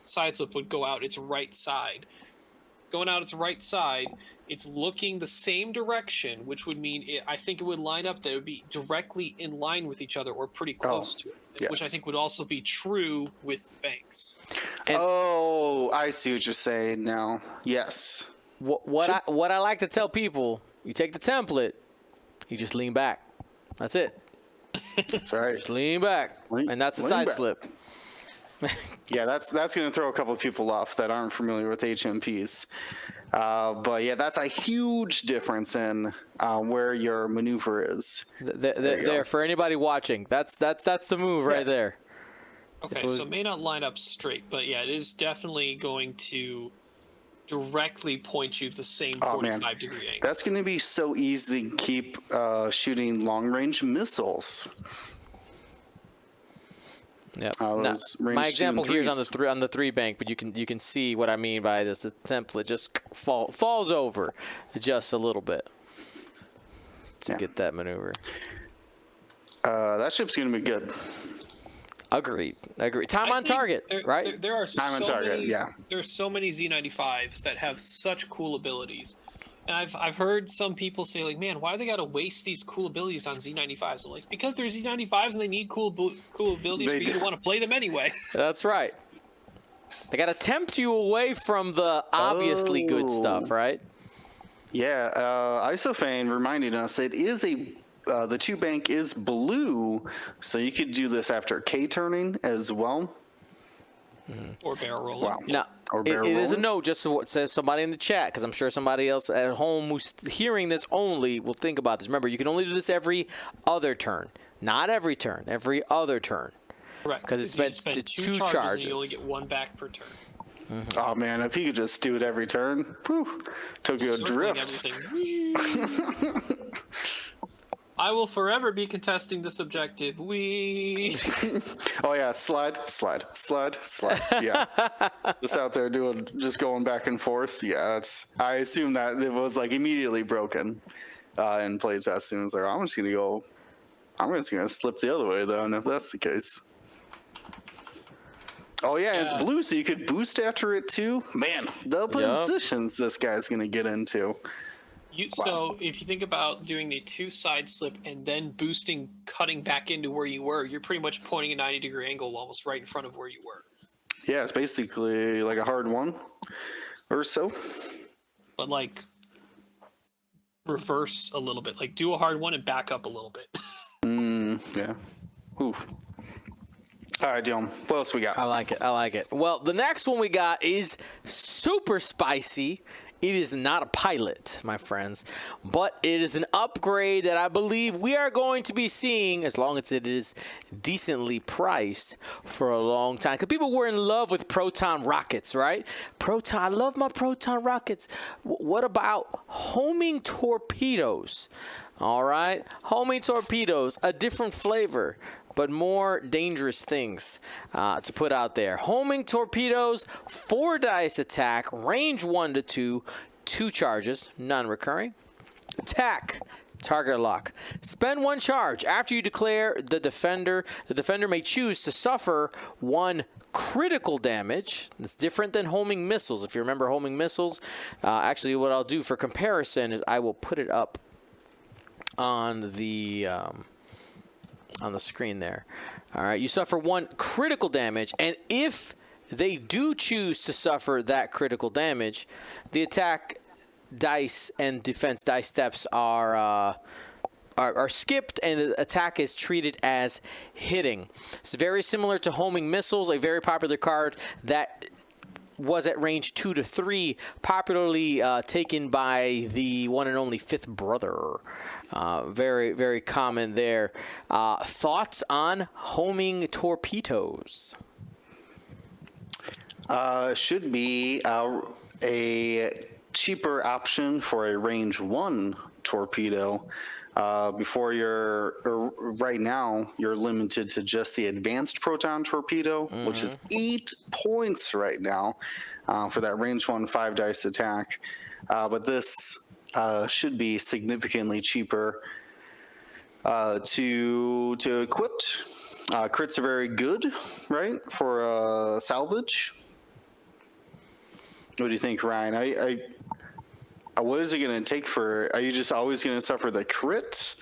side slip would go out its right side. Going out its right side, it's looking the same direction, which would mean I think it would line up that it would be directly in line with each other or pretty close to it, which I yes. think would also be true with the banks. I see what you're saying now. Yes. What I like to tell people, you take the template, you just lean back. That's it. That's right. Just lean back. And that's a Lean side back. slip. Yeah, that's going to throw a couple of people off that aren't familiar with HMPs. But yeah, that's a huge difference in where your maneuver is. There for anybody watching. That's the move right there. Okay, so it may not line up straight, but yeah, it is definitely going to directly point you to the same 45-degree angle. That's going to be so easy to keep shooting long-range missiles. Yeah. Now, My example here is on the 3 bank, but you can see what I mean by this. The template just falls over just a little bit to get that maneuver. That ship's going to be good. Agreed. Time on target, right? There are Time on target, yeah. There are so many Z95s that have such cool abilities. And I've heard some people say, like, man, why do they got to waste these cool abilities on Z95s? I'm like, because they're Z95s and they need cool abilities for you to want to play them anyway. That's right. They got to tempt you away from the obviously good stuff, right? Yeah, Isofane reminding us it is the 2 bank is blue, so you could do this after K turning as well. Or barrel rolling. Wow. Now, it is a note, just so it says somebody in the chat, because I'm sure somebody else at home who's hearing this only will think about this. Remember, you can only do this every other turn. Not every turn, every other turn. Correct. Because it spends 2 charges. And you only get 1 back per turn. Mm-hmm. Oh man, if he could just do it every turn, whew, Tokyo Drift. I will forever be contesting this objective. Oh yeah, slide. Yeah, just out there just going back and forth. Yeah, I assume that it was like immediately broken in playtest, and it was like, I'm just gonna slip the other way then if that's the case. Oh yeah, it's blue, so you could boost after it too. Man, the positions this guy's gonna get into. So if you think about doing the 2 side slip and then boosting, cutting back into where you were, you're pretty much pointing a 90-degree angle almost right in front of where you were. Yeah, it's basically like a hard 1 or so. but like reverse a little bit. Like do a hard one and back up a little bit. Yeah. Oof. All right, Dylan. What else we got? I like it. Well, the next one we got is super spicy. It is not a pilot, my friends, but it is an upgrade that I believe we are going to be seeing, as long as it is decently priced, for a long time. Because people were in love with Proton rockets, right? I love my Proton rockets. What about homing torpedoes? All right, homing torpedoes, a different flavor, but more dangerous things to put out there. Homing torpedoes, 4 dice attack, range 1 to 2, 2 charges, non-recurring. Attack, target lock. Spend 1 charge. After you declare the defender may choose to suffer 1 critical damage. It's different than homing missiles. If you remember homing missiles, actually what I'll do for comparison is I will put it up on the screen there. All right, you suffer 1 critical damage, and if they do choose to suffer that critical damage, the attack dice and defense dice steps are skipped, and the attack is treated as hitting. It's very similar to homing missiles, a very popular card that was at range 2 to 3, popularly taken by the one and only Fifth Brother. Very, very common there. Thoughts on homing torpedoes? Should be a cheaper option for a range 1 torpedo. Right now, you're limited to just the advanced proton torpedo, which is 8 points right now for that range 1 5 dice attack. But this should be significantly cheaper to equip. Crits are very good, right, for salvage. What do you think, Ryan? What is it going to take for? Are you just always going to suffer the crit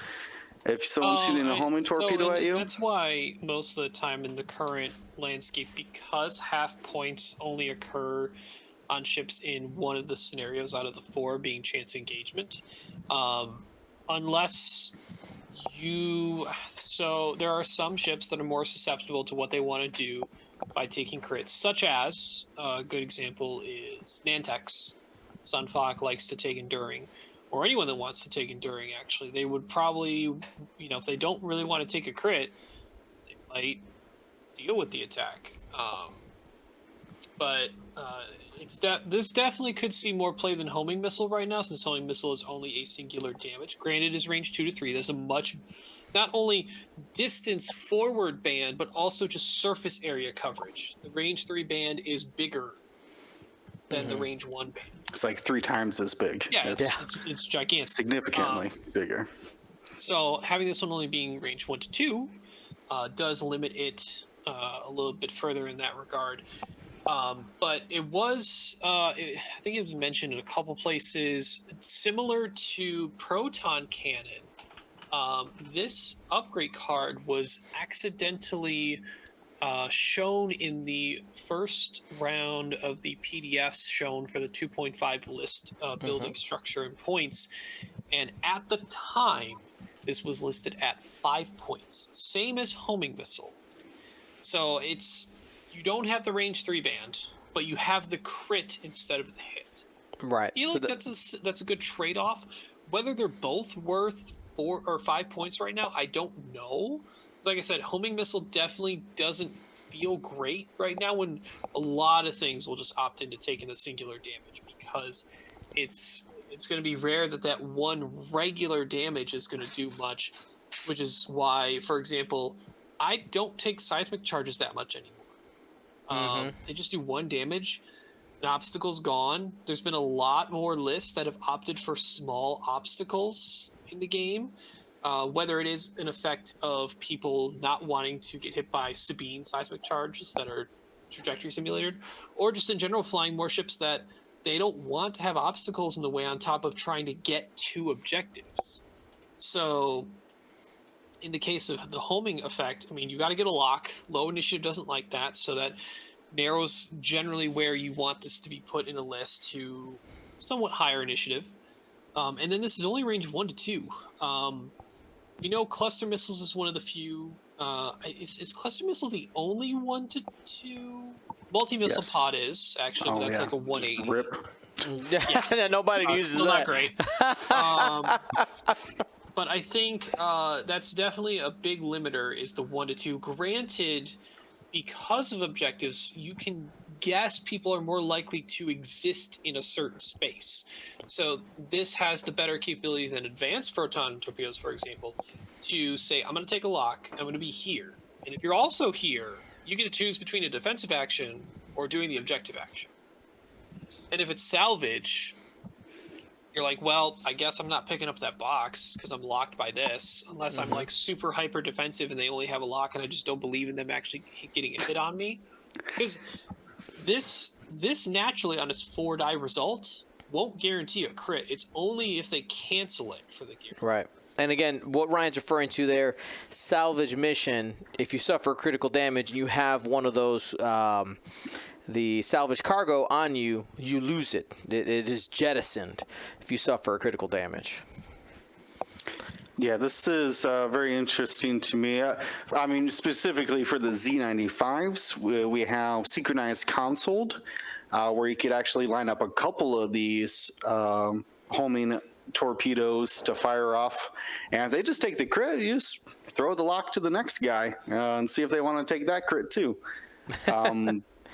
if someone's shooting a homing torpedo at you? That's why most of the time in the current landscape, because half points only occur on ships in one of the scenarios out of the 4, being chance engagement, unless you. So there are some ships that are more susceptible to what they want to do by taking crits, such as a good example is Nantex. Sunfok likes to take Enduring, or anyone that wants to take Enduring, actually. They would probably, if they don't really want to take a crit, they might deal with the attack. But this definitely could see more play than homing missile right now, since homing missile is only a singular damage. Granted, is range 2 to 3. There's a much, not only distance forward band, but also just surface area coverage. The range 3 band is bigger than the range 1 band. It's like 3 times as big. Yeah, it's gigantic. Significantly bigger. So having this one only being range 1 to 2 does limit it a little bit further in that regard. But it was, I think it was mentioned in a couple places, similar to Proton Cannon. This upgrade card was accidentally shown in the first round of the PDFs shown for the 2.5 list building structure and points. And at the time, this was listed at 5 points, same as homing missile. So you don't have the range 3 band, but you have the crit instead of the hit. Right. I feel like that's a good trade-off. Whether they're both worth 4 or 5 points right now, I don't know. Like I said, homing missile definitely doesn't feel great right now, when a lot of things will just opt into taking the singular damage, because it's going to be rare that 1 regular damage is going to do much, which is why, for example, I don't take seismic charges that much anymore. They just do 1 damage. An obstacle's gone. There's been a lot more lists that have opted for small obstacles in the game. Whether it is an effect of people not wanting to get hit by Sabine seismic charges that are trajectory simulated, or just in general flying more ships that they don't want to have obstacles in the way on top of trying to get to objectives. So in the case of the homing effect, I mean, you got to get a lock. Low initiative doesn't like that, so that narrows generally where you want this to be put in a list to somewhat higher initiative. And then this is only range 1 to 2. Cluster missiles is one of the few. Is cluster missile the only 1 to 2? Multi-missile Yes. pod is actually, but that's like a 180. Rip. Yeah, nobody uses still that. Not great. But I think that's definitely a big limiter. Is the 1 to 2. Granted, because of objectives, you can guess people are more likely to exist in a certain space. So this has the better capability than advanced proton torpedoes, for example, to say, I'm going to take a lock, I'm going to be here. And if you're also here, you get to choose between a defensive action or doing the objective action. And if it's salvage, you're like, well, I guess I'm not picking up that box because I'm locked by this, unless I'm like super hyper defensive and they only have a lock and I just don't believe in them actually getting a hit on me. Because this naturally on its 4-die result won't guarantee a crit. It's only if they cancel it for the gear. Right. And again, what Ryan's referring to there, salvage mission, if you suffer critical damage and you have one of those, the salvage cargo on you, you lose it. It is jettisoned if you suffer critical damage. Yeah, this is very interesting to me. I mean, specifically for the Z95s, we have synchronized console, where you could actually line up a couple of these homing torpedoes to fire off, and if they just take the crit, you just throw the lock to the next guy and see if they want to take that crit too.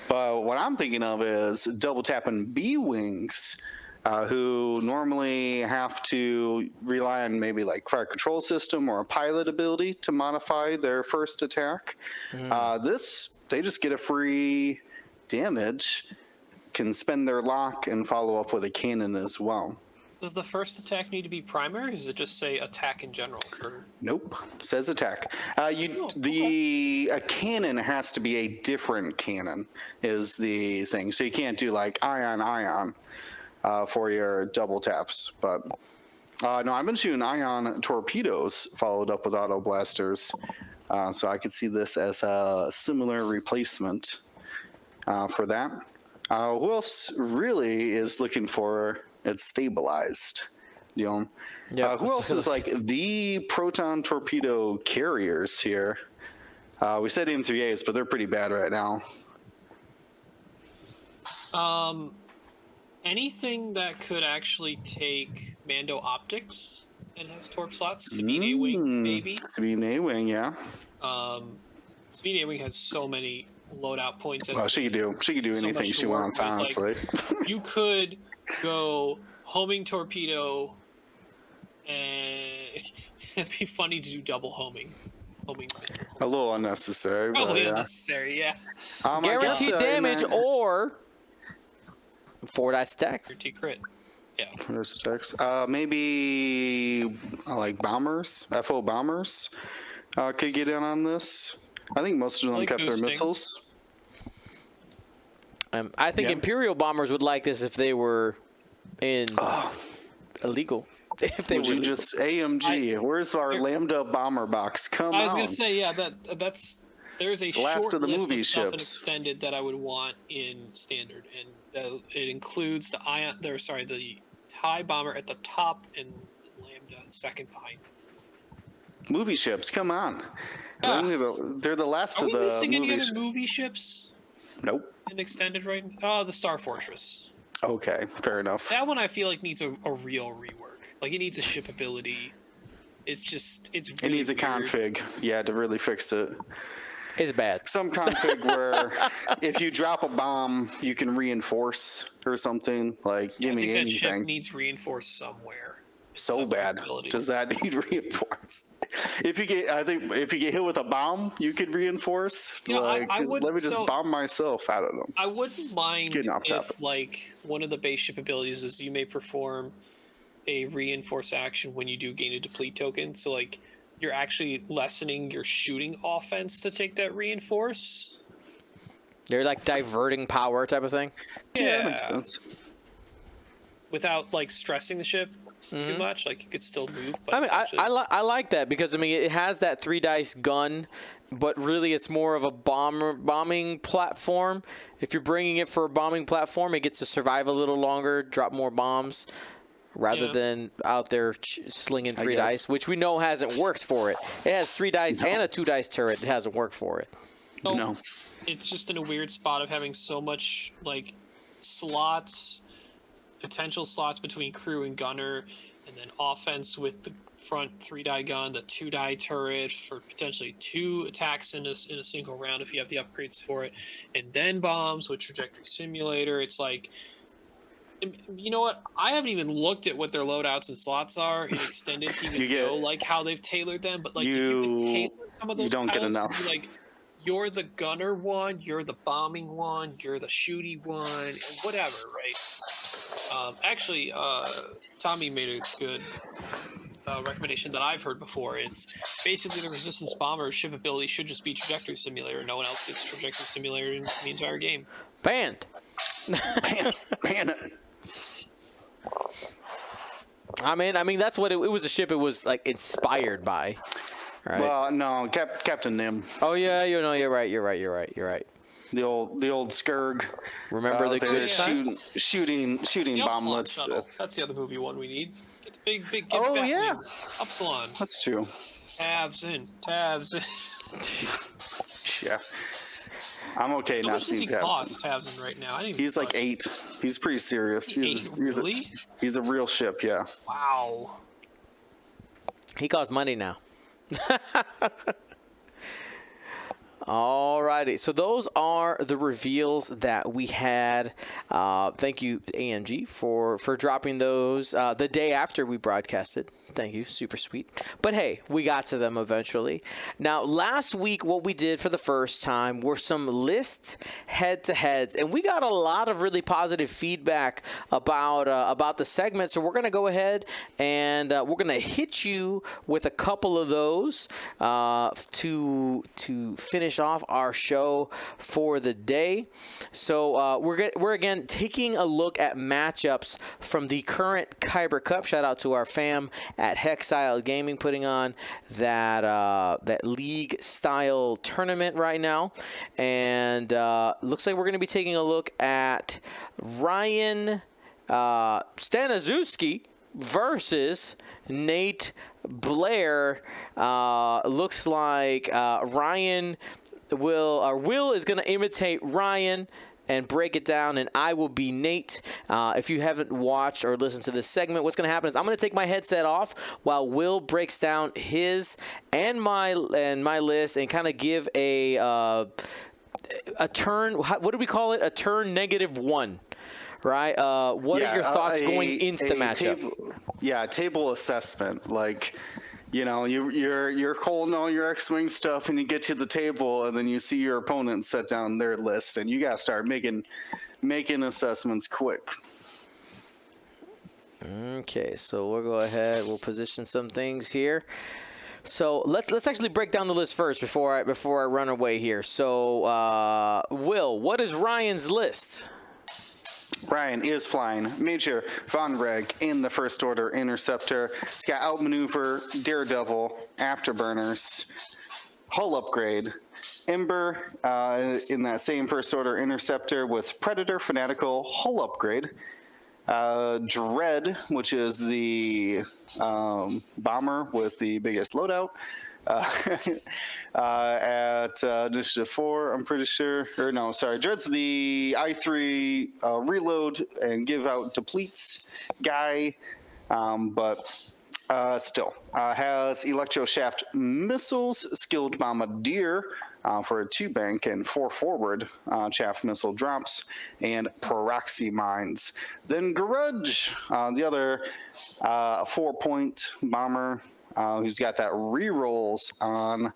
But what I'm thinking of is double tapping B-wings, who normally have to rely on maybe like fire control system or a pilot ability to modify their first attack. They just get a free damage, can spend their lock and follow up with a cannon as well. Does the first attack need to be primary, or does it just say attack in general? Nope, says attack. A cannon has to be a different cannon is the thing. So you can't do like ion for your double taps. But no, I've been shooting ion torpedoes followed up with auto blasters. So I could see this as a similar replacement for that. Who else really is looking for it stabilized? Yeah. Who else is like the proton torpedo carriers here? We said M3As, but they're pretty bad right now. Anything that could actually take Mando optics and has torp slots. Sabine A-Wing, maybe. Sabine A-Wing, yeah. Sabine A-Wing has so many loadout points. Well, she could do anything she wants, honestly. Like, you could go homing torpedo, and it'd be funny to do double homing. A little unnecessary. Probably but, unnecessary, yeah. Guaranteed damage or 4-dice attacks. Guaranteed crit. Yeah. Attacks. Maybe like bombers, FO bombers could get in on this. I think most of them like kept boosting. their missiles. I think Imperial bombers would like this if they were illegal. If they Would were you just AMG? Where's our Lambda bomber box? Come on. I was gonna say, yeah, that's there's a short last of the list movie of stuff in ships. extended that I would want in standard, and it includes the the TIE bomber at the top and Lambda second behind. Movie ships, come on. They're the last Are of we the missing any movie other movie ships Nope. in extended right now? Oh, the Star Fortress. Okay, fair enough. That one I feel like needs a real rework. Like, it needs a ship ability. It's really It needs a weird. config, yeah, to really fix it. It's bad. Some config where if you drop a bomb, you can reinforce or something. Like, give me I think that ship anything. needs reinforced somewhere. So bad. Does that need reinforced? If you get hit with a bomb, you could reinforce. You know, I would, let me just bomb myself. I don't know. I wouldn't mind Getting off if topic. like one of the base ship abilities is you may perform a reinforce action when you do gain a deplete token. So like you're actually lessening your shooting offense to take that reinforce. They're like diverting power type of thing. Yeah, that makes sense. Without like stressing the ship. too much. Like you could still move. But I mean, I like that because I mean it has that 3 dice gun, but really it's more of a bombing platform. If you're bringing it for a bombing platform, it gets to survive a little longer, drop more bombs, rather than out there slinging 3 dice, which we know hasn't worked for it. It has 3 dice and a 2 dice turret. It hasn't worked for it. So No. It's just in a weird spot of having so much like slots, potential slots between crew and gunner, and then offense with the front 3-die gun, the 2-die turret for potentially 2 attacks in a single round if you have the upgrades for it, and then bombs with trajectory simulator. It's like, you know what? I haven't even looked at what their loadouts and slots are in extended to even know like how they've tailored them. But like, if you could tailor some of those, you don't get enough. To be like, you're the gunner one, you're the bombing one, you're the shooty one, and whatever, right? Actually, Tommy made a good recommendation that I've heard before. It's basically the Resistance Bomber's ship ability should just be Trajectory Simulator. No one else gets Trajectory Simulator in the entire game. Banned. Ban it. I mean that's what it was. A ship it was like inspired by. Right. Well, no, Captain Nim. Oh yeah, you're right. The old Skurg. Remember the good times? shooting The bomblets. That's the other movie one we need. Get the big get Oh, back yeah. in. Upsilon. That's true. Tabs in. Yeah. I'm okay How not much does seeing he Tabs. cost, Tabs in right now? I didn't even He's like look. 8. He's pretty serious. Really? He's a real ship, yeah. Wow. He costs money now. Alrighty, so those are the reveals that we had. Thank you, AMG, for dropping those the day after we broadcasted. Thank you, super sweet. But hey, we got to them eventually. Now, last week, what we did for the first time were some list head-to-heads, and we got a lot of really positive feedback about the segment. So we're gonna go ahead and we're gonna hit you with a couple of those to finish off our show for the day. So we're again taking a look at matchups from the current Kyber Cup. Shout out to our fam at Hexile Gaming putting on that league style tournament right now, and looks like we're going to be taking a look at Ryan Staniszewski versus Nate Blair. Looks like Ryan Will is going to imitate Ryan and break it down, and I will be Nate. If you haven't watched or listened to this segment, what's going to happen is I'm going to take my headset off while Will breaks down his and my list and kind of give a turn. What do we call it? A turn -1, right? What are your thoughts going into the matchup? Table assessment. Like, you know, you're holding all your X-Wing stuff, and you get to the table, and then you see your opponent set down their list, and you gotta start making assessments quick. Okay, so we'll go ahead. We'll position some things here. So let's actually break down the list first before I run away here. So Will, what is Ryan's list? Ryan is flying Major Von Reg in the First Order Interceptor. He's got Outmaneuver, Daredevil, Afterburners, Hull Upgrade, Ember in that same First Order Interceptor with Predator, Fanatical, Hull Upgrade, Dread, which is the bomber with the biggest loadout. At Initiative 4, I'm pretty sure. Or no, sorry. Dread's the I3 reload and give out depletes guy, but still has Electro Shaft missiles, Skilled Bombardier for a 2 bank and 4 forward chaff missile drops, and proxy mines. Then Grudge, the other 4-point bomber. Who's got that rerolls on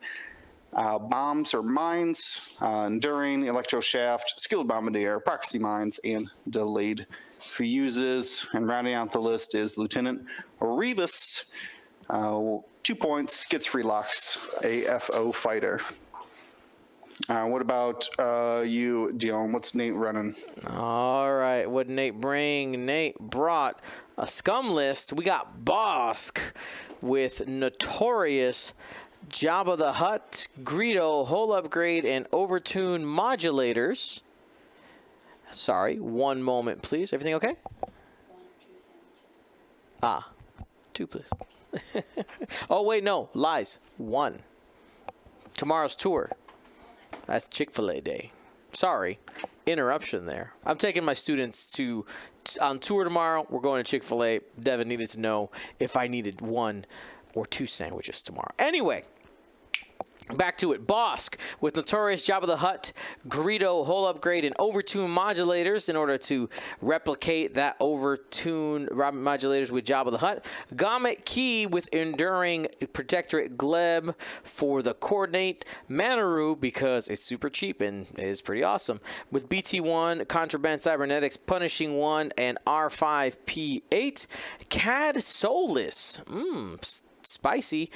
bombs or mines, enduring, electro shaft, skilled bombardier, proxy mines, and delayed fuses. And rounding out the list is Lieutenant Revis, 2 points, gets free locks, AFO fighter. What about you, Dion? What's Nate running? All right, what did Nate bring? Nate brought a scum list. We got Bosk with Notorious, Jabba the Hutt, Greedo, Hull Upgrade, and Overtune modulators. Sorry, one moment, please. Everything okay? 2, please. Oh, wait, no. Lies. 1. Tomorrow's tour. That's Chick-fil-A day. Sorry. Interruption there. I'm taking my students on tour tomorrow. We're going to Chick-fil-A. Devin needed to know if I needed 1 or 2 sandwiches tomorrow. Anyway. Back to it. Bosk with Notorious, Jabba the Hutt, Greedo, Hull Upgrade, and Overtune modulators in order to replicate that Overtune modulators with Jabba the Hutt. Gomet Key with Enduring Protectorate Gleb for the Coordinate. Manaru because it's super cheap and is pretty awesome. With BT1, Contraband Cybernetics, Punishing 1, and R5P8. Cad Soulless. Spicy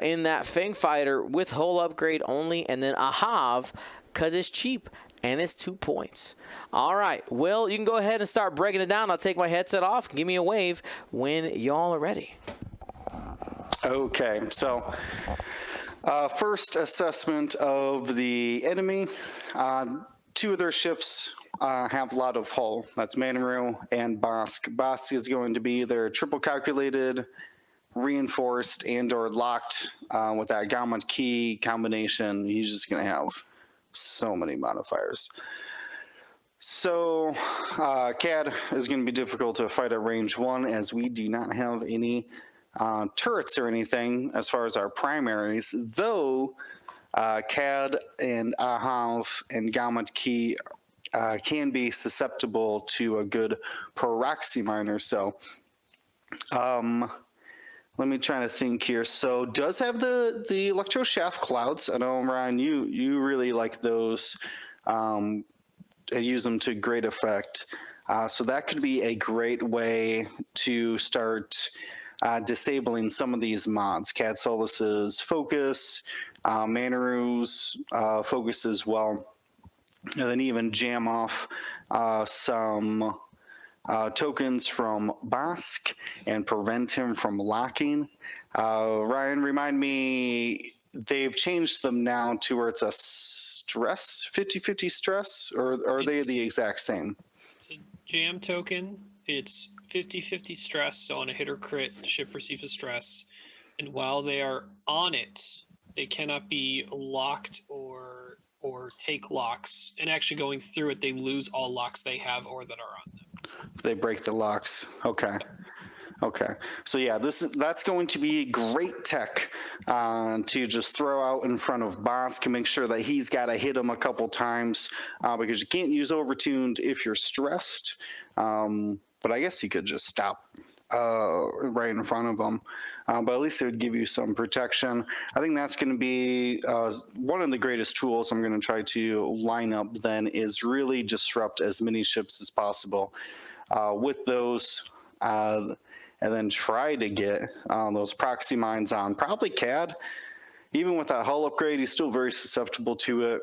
in that Fang Fighter with Hull Upgrade only, and then Ahav because it's cheap and it's 2 points. All right, Will, you can go ahead and start breaking it down. I'll take my headset off. Give me a wave when y'all are ready. Okay, so first assessment of the enemy. 2 of their ships have a lot of hull. That's Manaru and Bosk. Bosk is going to be their triple calculated, reinforced, and or locked with that Gaumont key combination. He's just going to have so many modifiers. So CAD is going to be difficult to fight at range 1 as we do not have any turrets or anything as far as our primaries, though CAD and Ahav and Gaumont key can be susceptible to a good proxy miner. So let me try to think here. So does have the electro shaft clouds. I know, Ryan, you really like those and use them to great effect. So that could be a great way to start disabling some of these mods. Cad Solus's focus, Manaru's focus as well. And then even jam off some tokens from Bosk and prevent him from locking. Ryan, remind me, they've changed them now to where it's a stress, 50-50 stress, or are they the exact same? It's a jam token. It's 50-50 stress, so on a hit or crit, the ship receives a stress. And while they are on it, they cannot be locked or take locks. And actually going through it, they lose all locks they have or that are on them. So they break the locks. Okay. Okay. So yeah, that's going to be great tech to just throw out in front of Bosk and make sure that he's got to hit him a couple times because you can't use overtuned if you're stressed. But I guess you could just stop right in front of him. But at least it would give you some protection. I think that's going to be one of the greatest tools I'm going to try to line up then is really disrupt as many ships as possible with those and then try to get those proxy mines on. Probably CAD. Even with that hull upgrade, he's still very susceptible to it.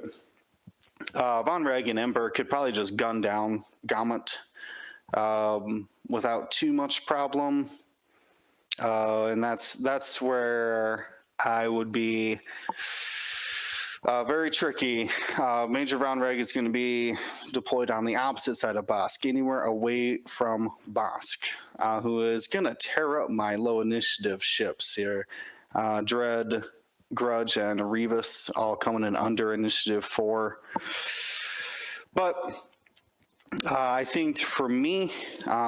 Von Reg and Ember could probably just gun down Gaumont without too much problem. And that's where I would be very tricky. Major Von Reg is going to be deployed on the opposite side of Bosk, anywhere away from Bosk, who is going to tear up my low initiative ships here. Dread, Grudge, and Revis all coming in under initiative 4. But I think for me,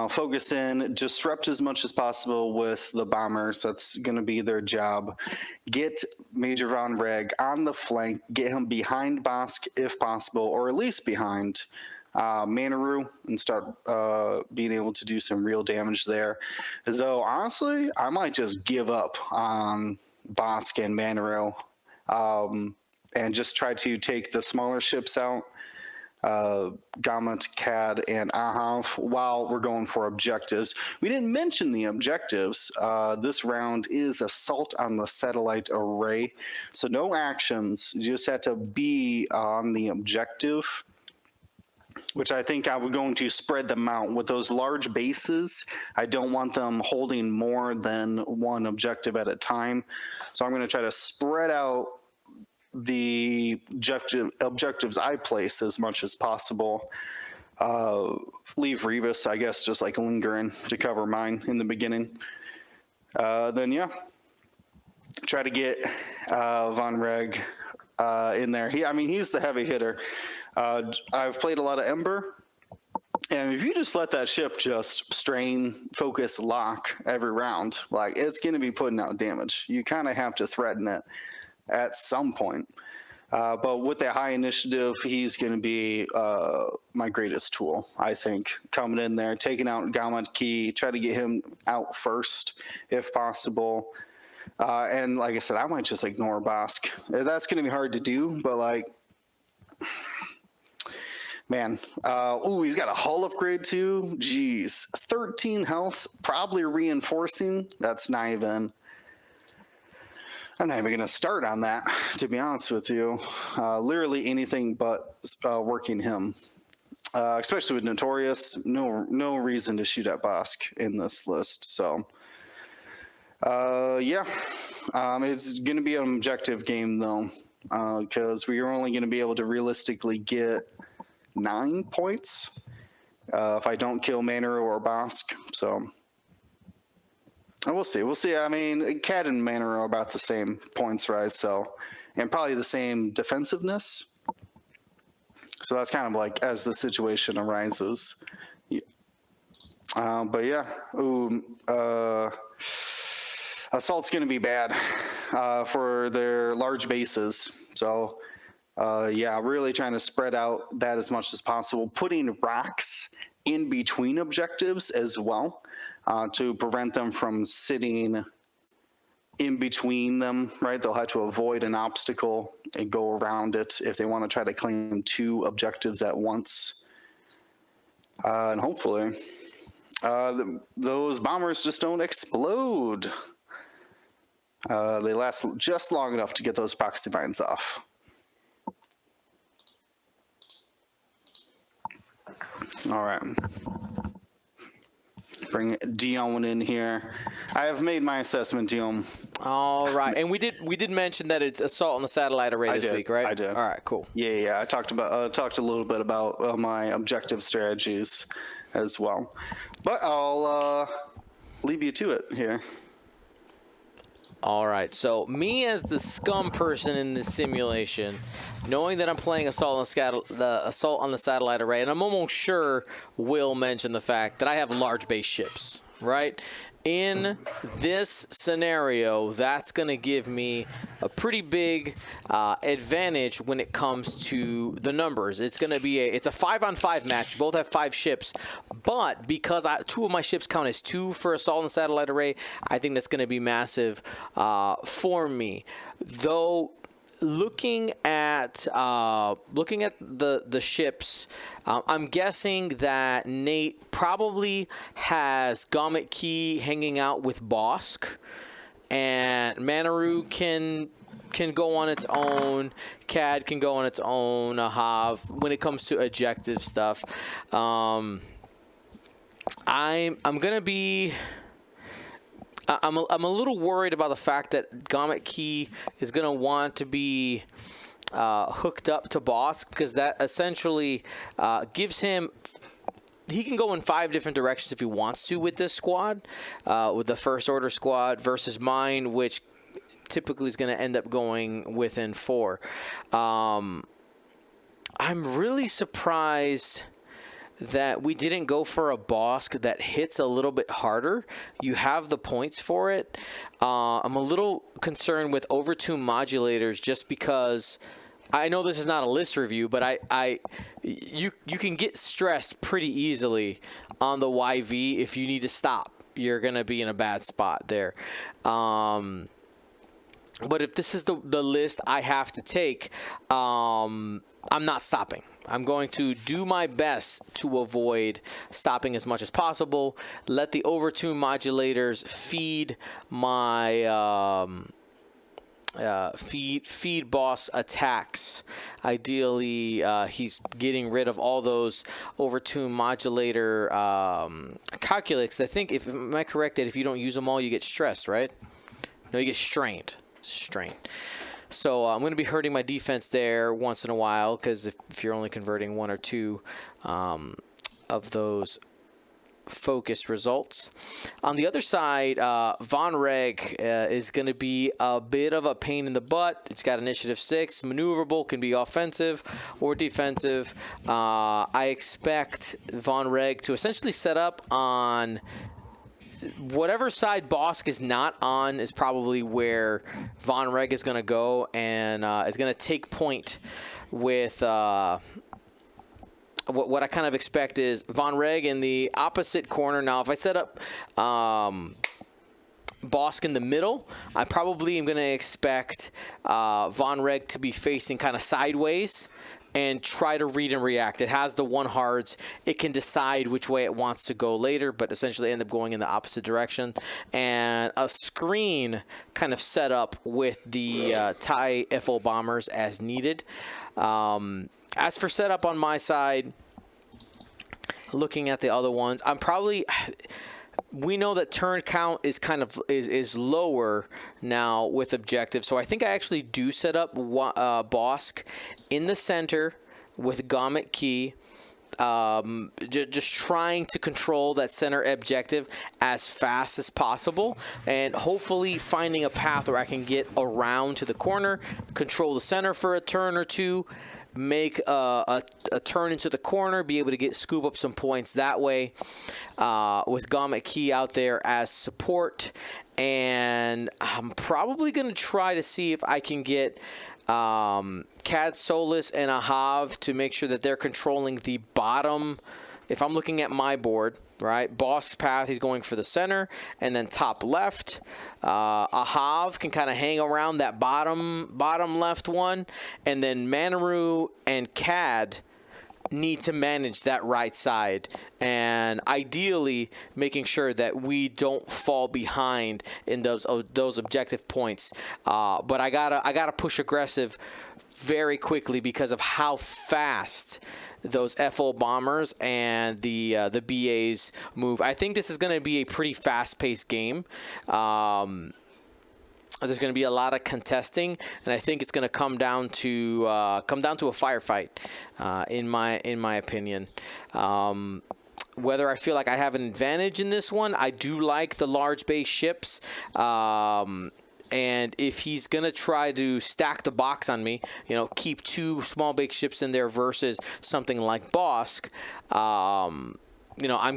focus in, disrupt as much as possible with the bombers. That's going to be their job. Get Major Von Reg on the flank, get him behind Bosk if possible, or at least behind Manaru, and start being able to do some real damage there. Though, honestly, I might just give up on Bosk and Manaru and just try to take the smaller ships out. Gamet, Cad, and Ahav while we're going for objectives. We didn't mention the objectives. This round is assault on the satellite array. So no actions. You just have to be on the objective, which I think I'm going to spread them out. With those large bases, I don't want them holding more than one objective at a time. So I'm going to try to spread out the objectives I place as much as possible. Leave Revis, I guess, just like lingering to cover mine in the beginning. Then, yeah, try to get Von Reg in there. He's the heavy hitter. I've played a lot of Ember, and if you just let that ship just strain, focus, lock every round, like, it's going to be putting out damage. You kind of have to threaten it at some point. But with that high initiative, he's going to be my greatest tool, I think. Coming in there, taking out Gamet Key, try to get him out first if possible. And like I said, I might just ignore Bosk. That's going to be hard to do, but like, man. He's got a hull upgrade too. Jeez. 13 health, probably reinforcing. That's not even... I'm not even going to start on that, to be honest with you. Literally anything but working him. Especially with Notorious. No reason to shoot at Bosk in this list. So, yeah. It's going to be an objective game, though. Because we are only going to be able to realistically get 9 points if I don't kill Manaru or Bosk. So... we'll see. We'll see. I mean, Cad and Manor are about the same points rise, and probably the same defensiveness. So that's kind of like as the situation arises. Yeah. But yeah, assault's going to be bad for their large bases. So yeah, really trying to spread out that as much as possible, putting rocks in between objectives as well. To prevent them from sitting in between them, right? They'll have to avoid an obstacle and go around it if they want to try to claim 2 objectives at once. And hopefully, those bombers just don't explode. They last just long enough to get those proxy mines off. All right. Bring Dion in here. I have made my assessment, Dion. All right, and we did mention that it's assault on the satellite array this week, right? I did. All right, cool. Yeah. I talked a little bit about my objective strategies as well, but I'll leave you to it here. All right, so me as the scum person in this simulation, knowing that I'm playing assault on the satellite array, and I'm almost sure Will mentioned the fact that I have large base ships, right? In this scenario, that's going to give me a pretty big advantage when it comes to the numbers. It's going to be it's a 5-on-5 match. Both have 5 ships, but because 2 of my ships count as 2 for assault on the satellite array, I think that's going to be massive for me. Though looking at the ships, I'm guessing that Nate probably has Gamet Key hanging out with Bosk, and Manaru can go on its own. Cad can go on its own. Ahav, when it comes to objective stuff, I'm gonna be. I'm a little worried about the fact that Gamet Key is going to want to be hooked up to Bosk, because that essentially gives him... He can go in 5 different directions if he wants to with this squad, with the First Order squad, versus mine, which typically is going to end up going within 4. I'm really surprised that we didn't go for a Bosk that hits a little bit harder. You have the points for it. I'm a little concerned with overtune modulators, just because I know this is not a list review, but you can get stressed pretty easily on the YV if you need to stop. You're going to be in a bad spot there. But if this is the list I have to take, I'm not stopping. I'm going to do my best to avoid stopping as much as possible. Let the overtune modulators feed my feed boss attacks. Ideally, he's getting rid of all those overtune modulator calculates. I think, am I correct that if you don't use them all, you get stressed, right? No, you get strained. So I'm going to be hurting my defense there once in a while, because if you're only converting 1 or 2 of those focus results. On the other side, Von Reg is going to be a bit of a pain in the butt. It's got initiative 6, maneuverable, can be offensive or defensive. I expect Von Reg to essentially set up on whatever side Bosk is not on is probably where Von Reg is going to go, and is going to take point with what I kind of expect is Von Reg in the opposite corner. Now, if I set up Bosk in the middle, I probably am going to expect Von Reg to be facing kind of sideways and try to read and react. It has the 1 hards. It can decide which way it wants to go later, but essentially end up going in the opposite direction. And a screen kind of set up with the TIE FO bombers as needed. As for setup on my side, looking at the other ones, I'm probably... We know that turn count is kind of is lower now with objective, so I think I actually do set up Bosk in the center with Gomet Key, just trying to control that center objective as fast as possible, and hopefully finding a path where I can get around to the corner, control the center for a turn or 2, make a turn into the corner, be able to scoop up some points that way, with Gomet Key out there as support. And I'm probably going to try to see if I can get Cad Solis and Ahav to make sure that they're controlling the bottom. If I'm looking at my board, right, Bosk's path, he's going for the center, and then top left. Ahav can kind of hang around that bottom left one, and then Manaru and Cad need to manage that right side, and ideally making sure that we don't fall behind in those objective points. But I gotta push aggressive very quickly because of how fast those FO bombers and the BAs move. I think this is going to be a pretty fast-paced game. There's going to be a lot of contesting, and I think it's going to come down to a firefight, in my opinion. Whether I feel like I have an advantage in this one, I do like the large base ships. And if he's going to try to stack the box on me, keep 2 small base ships in there versus something like Bosk, I'm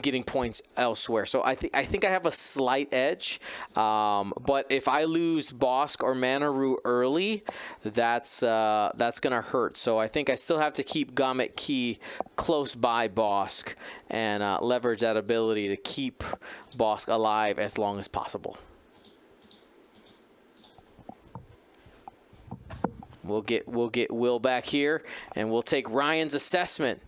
getting points elsewhere. So I think I have a slight edge. But if I lose Bosk or Manaru early, that's going to hurt. So I think I still have to keep Gomet Key close by Bosk and leverage that ability to keep Bosk alive as long as possible. We'll get Will back here, and we'll take Ryan's assessment.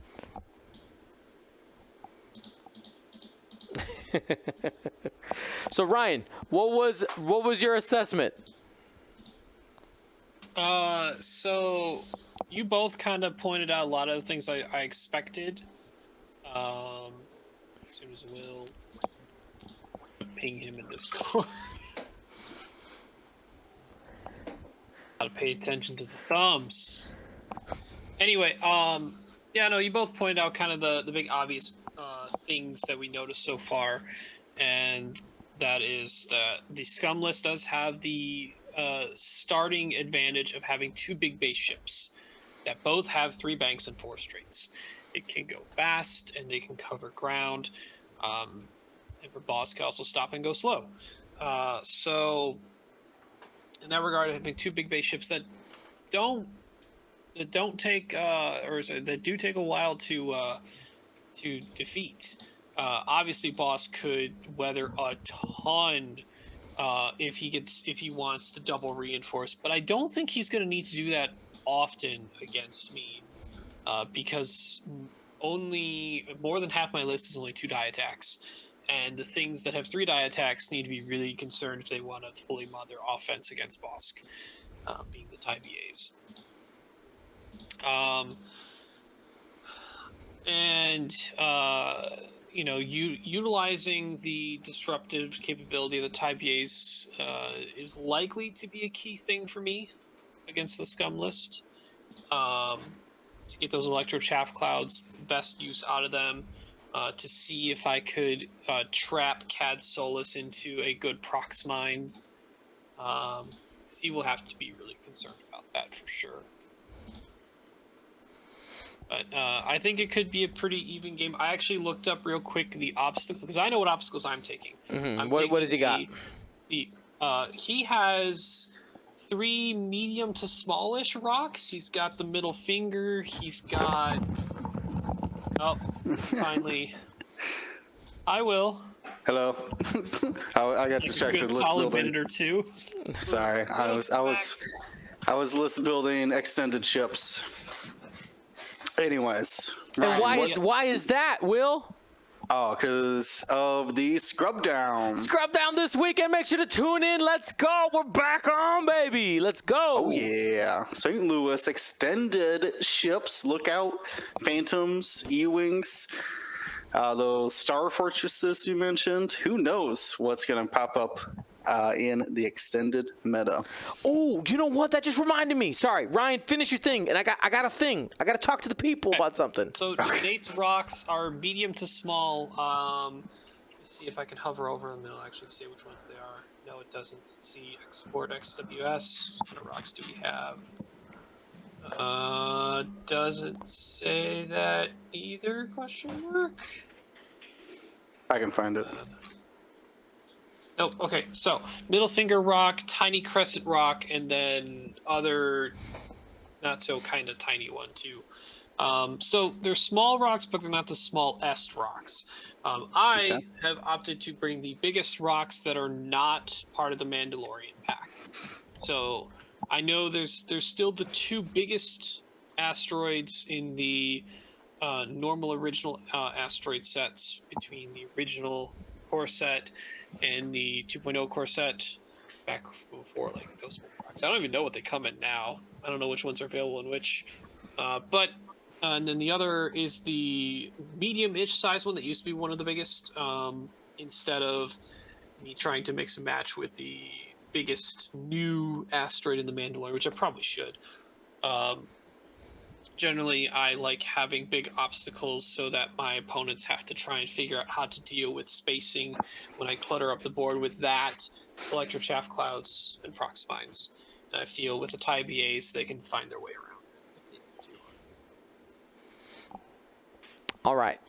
So Ryan, what was your assessment? So you both kind of pointed out a lot of the things I expected. As soon as Will ping him in Discord. Gotta pay attention to the thumbs. Anyway, yeah, no, you both pointed out kind of the big obvious things that we noticed so far, and that is that the Scumless does have the starting advantage of having 2 big base ships that both have 3 banks and 4 streets. It can go fast, and they can cover ground, and for Boss can also stop and go slow. So in that regard, having 2 big base ships that do take a while to defeat. Obviously, Boss could weather a ton if he wants to double reinforce, but I don't think he's going to need to do that often against me. because only more than half my list is only 2 die attacks. And the things that have 3 die attacks need to be really concerned if they want to fully mod their offense against Bosk, being the TIE BAs. Utilizing the disruptive capability of the TIE BAs is likely to be a key thing for me against the scum list. To get those electro chaff clouds, the best use out of them. To see if I could trap Cad Solus into a good prox mine. We'll have to be really concerned about that for sure. But I think it could be a pretty even game. I actually looked up real quick the obstacle, because I know what obstacles I'm taking. Mm-hmm. What does he got? He has 3 medium to smallish rocks. He's got the middle finger. He's got... Oh, finally. I will. Hello. I got distracted. A good solid minute or two. Sorry, I was list building extended ships. Anyways, and why is that, Will? Oh, because of the scrub down. Scrub down this weekend. Make sure to tune in. Let's go. We're back on, baby. Let's go. Oh, yeah. St. Louis extended ships. Look out. Phantoms, E-Wings, those Star Fortresses you mentioned. Who knows what's going to pop up in the extended meta. Oh, you know what? That just reminded me. Sorry, Ryan, finish your thing. And I got a thing. I got to talk to the people about something. So Nate's rocks are medium to small. Let me see if I can hover over them and it'll actually say which ones they are. No, it doesn't. Let's see. Export XWS. What rocks do we have? Doesn't say that either, question mark. I can find it. Nope. Okay, so middle finger rock, tiny crescent rock, and then other not so kind of tiny one too. So they're small rocks, but they're not the smallest rocks. I have opted to bring the biggest rocks that are not part of the Mandalorian pack. So I know there's still the 2 biggest asteroids in the normal original asteroid sets between the original core set and the 2.0 core set back before, like, those rocks. I don't even know what they come in now. I don't know which ones are available in which. And then the other is the medium-ish size one that used to be one of the biggest, instead of me trying to mix and match with the biggest new asteroid in the Mandalorian, which I probably should. Generally, I like having big obstacles so that my opponents have to try and figure out how to deal with spacing when I clutter up the board with that, electro chaff clouds, and prox mines. And I feel with the TIE BAs, they can find their way around if they need to. All right.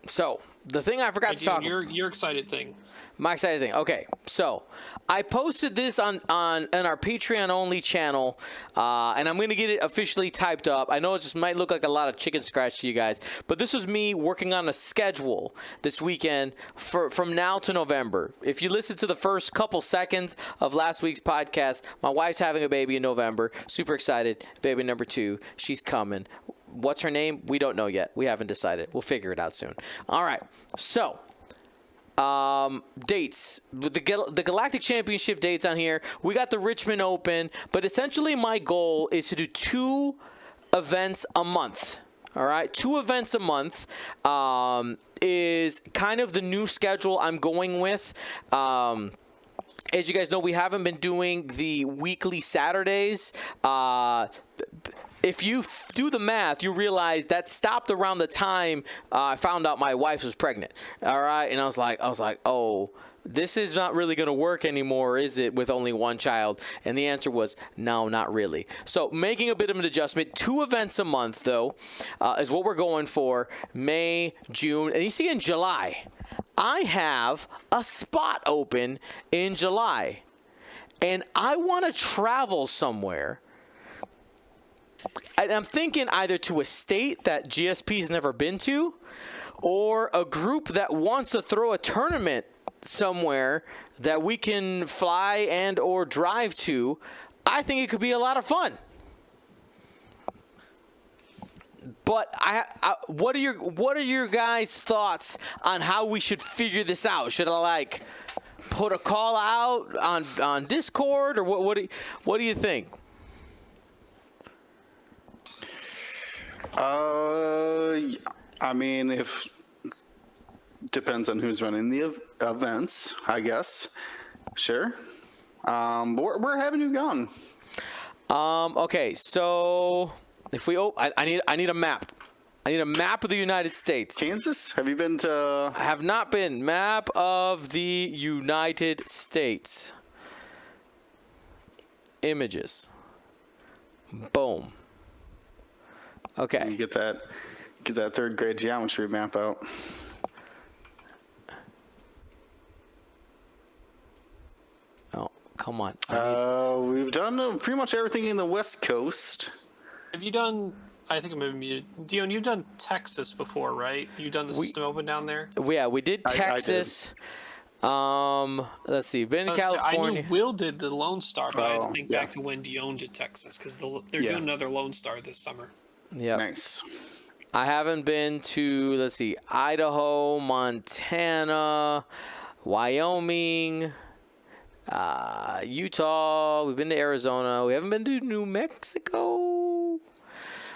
So, the thing I forgot to talk about. Your excited thing. My excited thing. Okay, so I posted this on our Patreon only channel, and I'm gonna get it officially typed up. I know it just might look like a lot of chicken scratch to you guys, but this was me working on a schedule this weekend from now to November. If you listen to the first couple seconds of last week's podcast, my wife's having a baby in November. Super excited. Baby number 2. She's coming. What's her name? We don't know yet. We haven't decided. We'll figure it out soon. All right. So. Dates. The Galactic Championship dates on here. We got the Richmond Open, but essentially my goal is to do 2 events a month. All right, 2 events a month is kind of the new schedule I'm going with. As you guys know, we haven't been doing the weekly Saturdays. If you do the math, you realize that stopped around the time I found out my wife was pregnant. All right, and I was like, oh, this is not really going to work anymore, is it, with only 1 child? And the answer was no, not really. So making a bit of an adjustment. 2 events a month, though, is what we're going for. May, June, and you see in July, I have a spot open in July, and I want to travel somewhere. And I'm thinking either to a state that GSP's never been to, or a group that wants to throw a tournament somewhere that we can fly and or drive to. I think it could be a lot of fun. But what are your guys' thoughts on how we should figure this out? Should I like put a call out on Discord, or what do you think? I mean, if depends on who's running the events, I guess. Sure. Where haven't you gone? Okay, so if we I need a map. I need a map of the United States. Kansas? Have you been to? I have not been. Map of the United States. Images. Boom. Okay. You get that third grade geometry map out. Oh, come on. We've done pretty much everything in the West Coast. Have you done? I think I'm maybe muted. Dion, you've done Texas before, right? You've done the System Open down there. Yeah, we did Texas. Let's see. Been in California. I knew Will did the Lone Star, but I had to think yeah. back to when Dion did Texas, because they're doing another Lone Star this summer. Yeah. Nice. I haven't been to, let's see, Idaho, Montana, Wyoming, Utah. We've been to Arizona. We haven't been to New Mexico.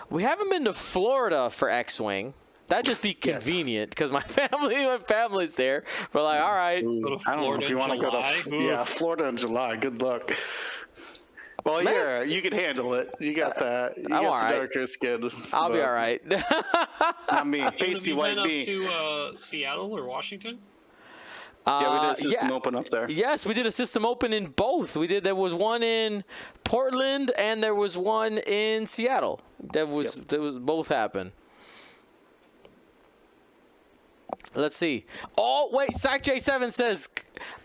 We haven't been to Florida for X-Wing. That'd just be convenient because my family's there. We're like, all right. I don't know if you want to go to Florida in July. Good luck. Well, yeah, you can handle it. You got that. You got all the right. darker skin. I'll be all right. Not me. Pasty white me. Have you been up to Seattle or Washington? Yeah, we did a system open up there. Yes, we did a system open in both. There was one in Portland and there was one in Seattle. There was both happened. Let's see. Oh, wait. Sac J7 says,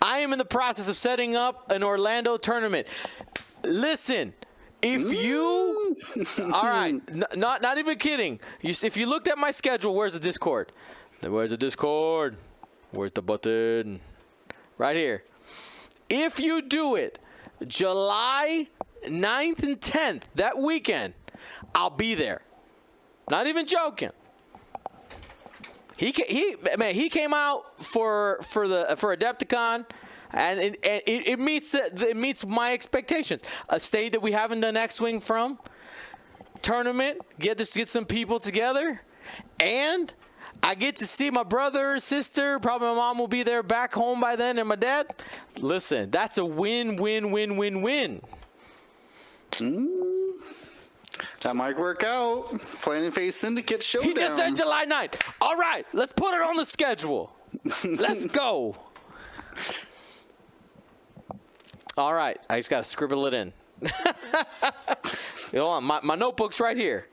I am in the process of setting up an Orlando tournament. Listen, if you... All right. Not even kidding. If you looked at my schedule, where's the Discord? Where's the Discord? Where's the button? Right here. If you do it July 9th and 10th, that weekend, I'll be there. Not even joking. He came out for Adepticon, and it meets my expectations. A state that we haven't done X-Wing from, tournament, get some people together, and I get to see my brother, sister. Probably my mom will be there back home by then, and my dad. Listen, that's a win. That might work out. Planning Phase Syndicate Showdown. He just said July 9th. All right, let's put it on the schedule. Let's go. All right, I just got to scribble it in. Hold on, my notebook's right here.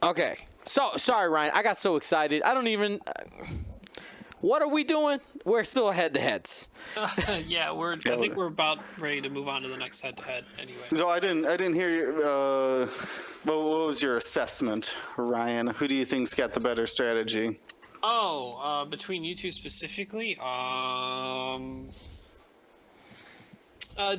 Okay. So, sorry, Ryan. I got so excited. I don't even... What are we doing? We're still head-to-heads. Yeah, I think we're about ready to move on to the next head-to-head anyway. So I didn't hear you. What was your assessment, Ryan? Who do you think's got the better strategy? Oh, between you two specifically,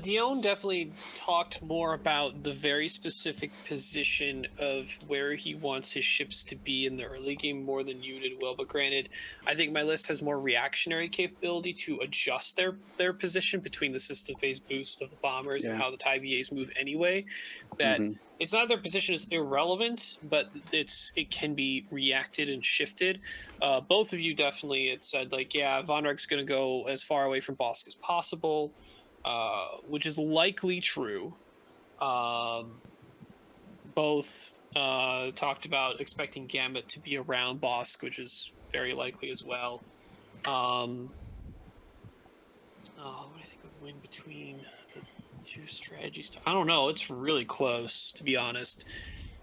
Dion definitely talked more about the very specific position of where he wants his ships to be in the early game more than you did, Will. But granted, I think my list has more reactionary capability to adjust their position between the system phase boost of the bombers and how the TIE BAs move anyway. That it's not their position is irrelevant, but it can be reacted and shifted. Both of you definitely had said, like, yeah, Von Reg's going to go as far away from Bosk as possible. Which is likely true. Both talked about expecting Gambit to be around Bosk, which is very likely as well. What do I think would win between the two strategies? I don't know. It's really close, to be honest.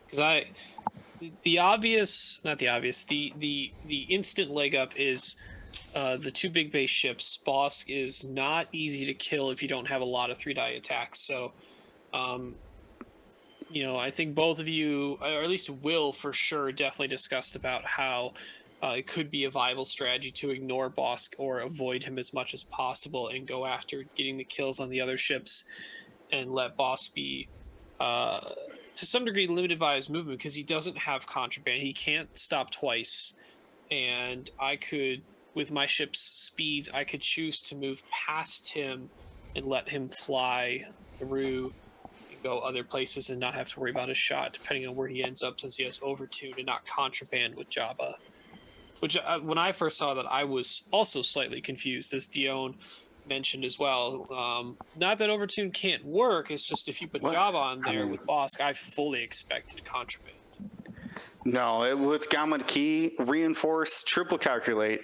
Because the instant leg up is the two big base ships. Bosk is not easy to kill if you don't have a lot of 3-die attacks. So, I think both of you, or at least Will for sure, definitely discussed about how it could be a viable strategy to ignore Bosk or avoid him as much as possible and go after getting the kills on the other ships and let Bosk be to some degree limited by his movement because he doesn't have contraband. He can't stop twice. And I could, with my ship's speeds, I could choose to move past him and let him fly through and go other places and not have to worry about his shot, depending on where he ends up, since he has overtune and not contraband with Jabba. Which, when I first saw that, I was also slightly confused, as Dion mentioned as well. Not that overtune can't work, it's just if you put Jabba on there with Bosk, I fully expected contraband. No, with Gamma Key, reinforce, triple calculate,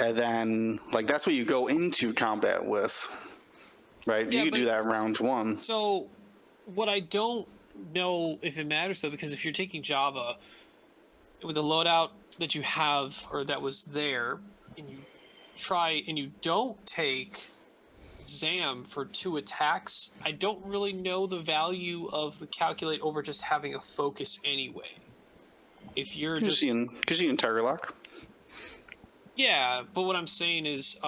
and then that's what you go into combat with, right? Yeah, you can do that round one. So, what I don't know if it matters though, because if you're taking Jabba with the loadout that you have or that was there, and you don't take Zam for 2 attacks, I don't really know the value of the calculate over just having a focus anyway. If you're because you can target lock. Yeah, but what I'm saying is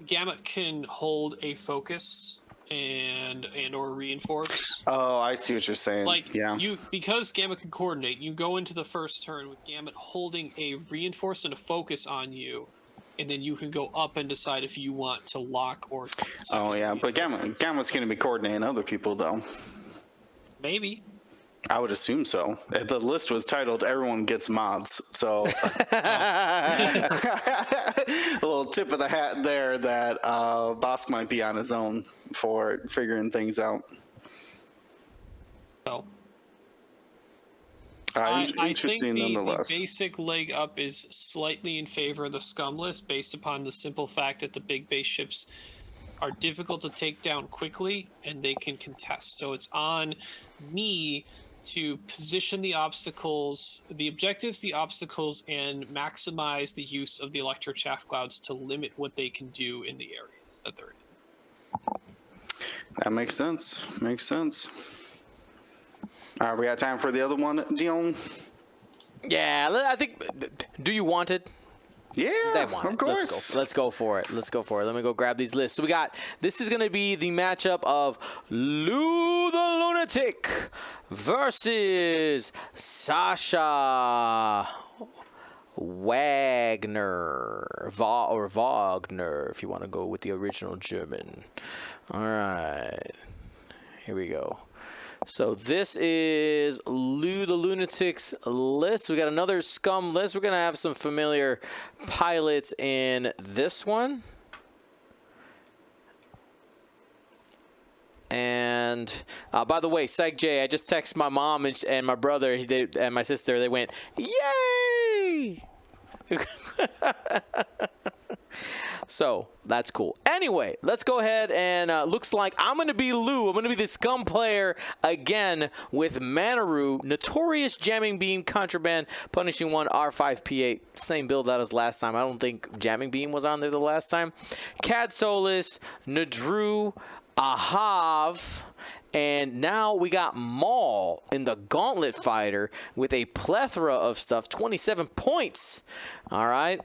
Gamut can hold a focus and or reinforce. Oh, I see what you're saying. Because Gamut can coordinate, you go into the first turn with Gamut holding a reinforce and a focus on you, and then you can go up and decide if you want to lock or... Oh, yeah, but Gamut's going to be coordinating other people, though. Maybe. I would assume so. The list was titled "Everyone Gets Mods," so a little tip of the hat there that Bosk might be on his own for figuring things out. So, interesting, nonetheless. The basic leg up is slightly in favor of the scum list based upon the simple fact that the big base ships are difficult to take down quickly and they can contest. So it's on me to position the obstacles, the objectives, the obstacles, and maximize the use of the electro chaff clouds to limit what they can do in the areas that they're in. That makes sense. Makes sense. All right, we got time for the other one, Dion? Yeah, I think... Do you want it? Yeah, they want of it. course. Let's go for it. Let me go grab these lists. So we got, this is going to be the matchup of Lou the Lunatic versus Sasha Wagner, or Wagner, if you want to go with the original German. All right, here we go. So this is Lou the Lunatic's list. We got another scum list. We're going to have some familiar pilots in this one. And by the way, Seg J, I just texted my mom and my brother and my sister. They went, yay! So that's cool. Anyway, let's go ahead and looks like I'm going to be Lou. I'm going to be the scum player again with Manaru, Notorious Jamming Beam, Contraband, Punishing One, R5P8. Same build out as last time. I don't think Jamming Beam was on there the last time. Cad Solis, Nadru, Ahav, and now we got Maul in the Gauntlet Fighter with a plethora of stuff. 27 points. All right.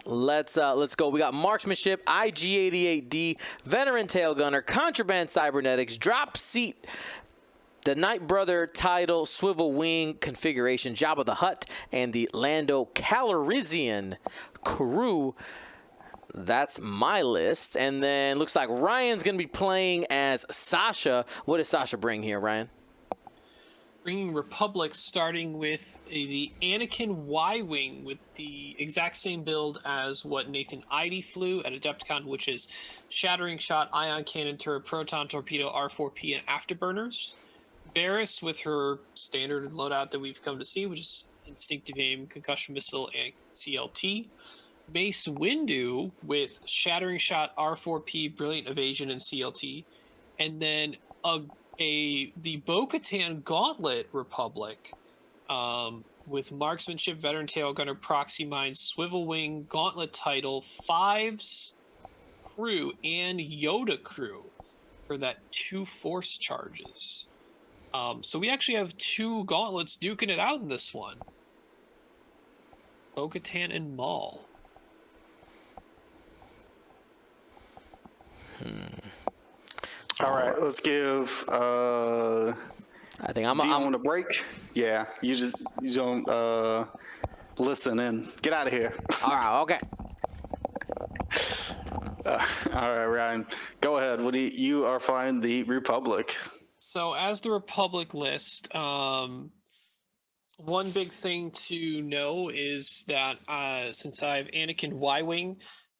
Let's go. We got Marksmanship, IG-88D, Veteran Tail Gunner, Contraband Cybernetics, Drop Seat, the Night Brother title, Swivel Wing configuration, Jabba the Hutt, and the Lando Calrissian crew. That's my list. And then looks like Ryan's going to be playing as Sasha. What does Sasha bring here, Ryan? Bringing Republic, starting with the Anakin Y-Wing with the exact same build as what Nathan Idy flew at Adepticon, which is Shattering Shot, Ion Cannon Turret, Proton Torpedo, R4P, and Afterburners. Barris with her standard loadout that we've come to see, which is Instinctive Aim, Concussion Missile, and CLT. Mace Windu with Shattering Shot, R4P, Brilliant Evasion, and CLT. And then the Bo-Katan Gauntlet Republic with Marksmanship, Veteran Tail Gunner, Proxy Mine, Swivel Wing, Gauntlet Title, Fives crew, and Yoda crew for that 2 force charges. So we actually have 2 gauntlets duking it out in this one. Bo-Katan and Maul. All right, let's give. I think Do you want a break? Yeah, you don't listen in. Get out of here. all right. Okay. All right, Ryan, go ahead. What do you are fine the Republic? So as the Republic list, one big thing to know is that since I have Anakin Y-wing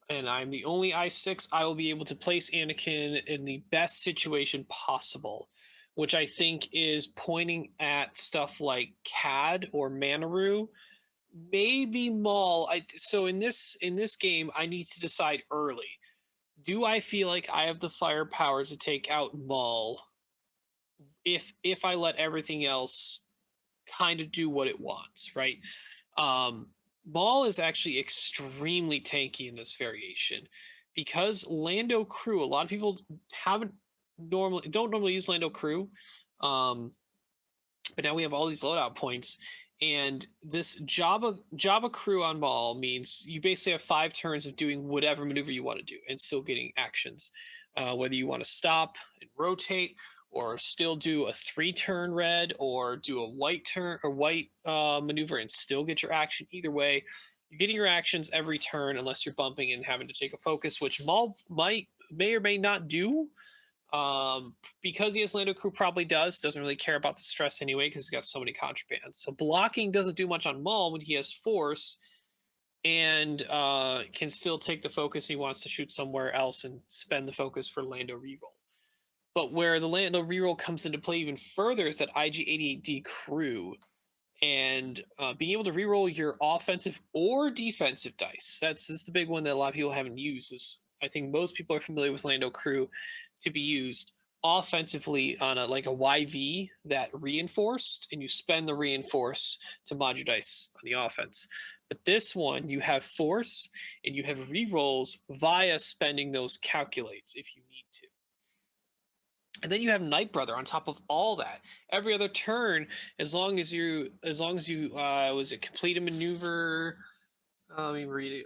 and I'm the only I6, I will be able to place Anakin in the best situation possible, which I think is pointing at stuff like CAD or Manaru, maybe Maul. So in this game, I need to decide early. Do I feel like I have the firepower to take out Maul if I let everything else kind of do what it wants, right? Maul is actually extremely tanky in this variation because Lando crew. A lot of people don't normally use Lando crew, but now we have all these loadout points, and this Jabba crew on Maul means you basically have 5 turns of doing whatever maneuver you want to do and still getting actions, whether you want to stop and rotate or still do a 3-turn red or do a white turn or white maneuver and still get your action. Either way, you're getting your actions every turn unless you're bumping and having to take a focus, which Maul may or may not do. Because he has Lando crew, probably doesn't really care about the stress anyway because he's got so many contrabands. So blocking doesn't do much on Maul when he has force and can still take the focus. He wants to shoot somewhere else and spend the focus for Lando reroll. But where the Lando reroll comes into play even further is that IG-88D crew and being able to reroll your offensive or defensive dice. That's the big one that a lot of people haven't used. I think most people are familiar with Lando crew to be used offensively on a YV that reinforced, and you spend the reinforce to mod your dice on the offense. But this one, you have force and you have rerolls via spending those calculates if you need to. And then you have Night Brother on top of all that. Every other turn, as long as you complete a maneuver. Let me read it.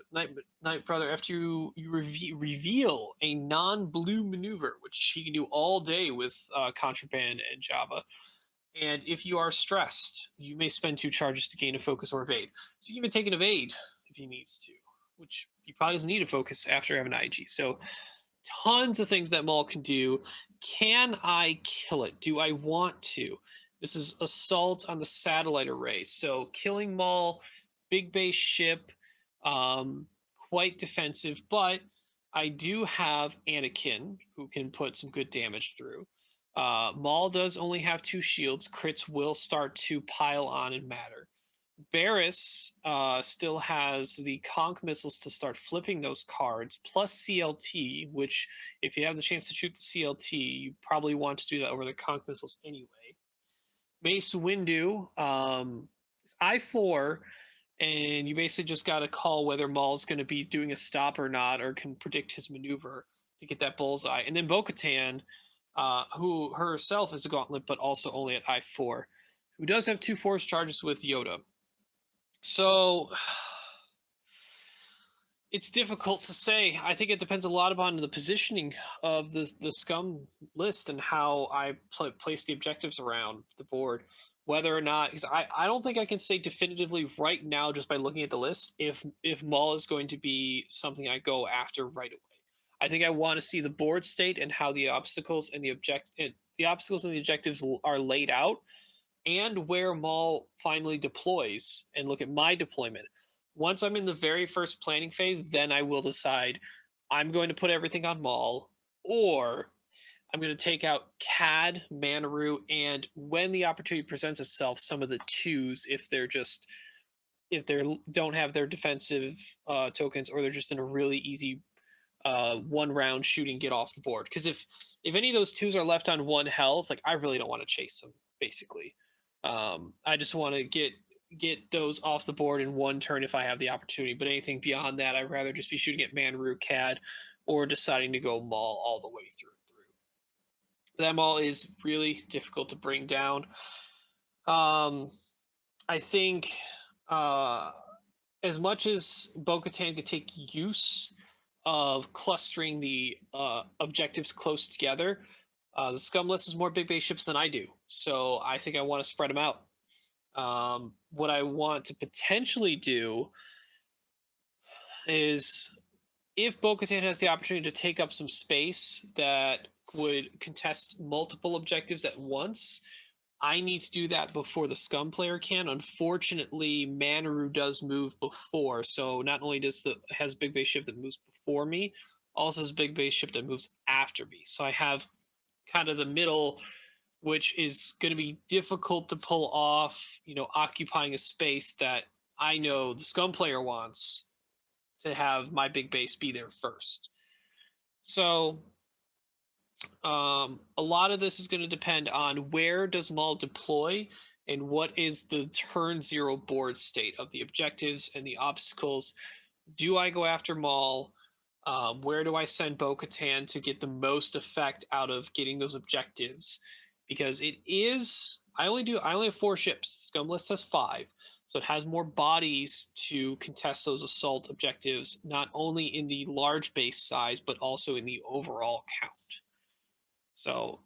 Night Brother, after you reveal a non-blue maneuver, which he can do all day with Contraband and Jabba. And if you are stressed, you may spend 2 charges to gain a focus or evade. So you can take an evade if he needs to, which he probably doesn't need a focus after having IG. So tons of things that Maul can do. Can I kill it? Do I want to? This is assault on the satellite array. So killing Maul, big base ship, quite defensive, but I do have Anakin who can put some good damage through. Maul does only have 2 shields. Crits will start to pile on and matter. Barris still has the conch missiles to start flipping those cards, plus CLT, which if you have the chance to shoot the CLT, you probably want to do that over the conch missiles anyway. Mace Windu is I4, and you basically just got to call whether Maul's going to be doing a stop or not, or can predict his maneuver to get that bullseye. And then Bo-Katan, who herself is a gauntlet, but also only at I4, who does have 2 force charges with Yoda. So it's difficult to say. I think it depends a lot upon the positioning of the scum list and how I place the objectives around the board. Whether or not, because I don't think I can say definitively right now just by looking at the list if Maul is going to be something I go after right away. I think I want to see the board state and how the obstacles and the objectives are laid out, and where Maul finally deploys, and look at my deployment. Once I'm in the very first planning phase, then I will decide I'm going to put everything on Maul, or I'm going to take out CAD, Manaru, and when the opportunity presents itself, some of the 2s if they don't have their defensive tokens, or they're just in a really easy 1-round shooting get off the board. Because if any of those 2s are left on 1 health, I really don't want to chase them. Basically, I just want to get those off the board in 1 turn if I have the opportunity. But anything beyond that, I'd rather just be shooting at Manaru, CAD, or deciding to go Maul all the way through. That Maul is really difficult to bring down. I think as much as Bo-Katan could take use of clustering the objectives close together, The scum list has more big base ships than I do, so I think I want to spread them out. What I want to potentially do is, if Bo-Katan has the opportunity to take up some space that would contest multiple objectives at once, I need to do that before the scum player can. Unfortunately, Manaru does move before, so not only has big base ship that moves before me, also has big base ship that moves after me. So I have kind of the middle, which is going to be difficult to pull off, occupying a space that I know the scum player wants to have my big base be there first. So a lot of this is going to depend on where does Maul deploy and what is the turn 0 board state of the objectives and the obstacles. Do I go after Maul? Where do I send Bo-Katan to get the most effect out of getting those objectives? Because I only have 4 ships. Scum list has 5. So it has more bodies to contest those assault objectives, not only in the large base size, but also in the overall count. So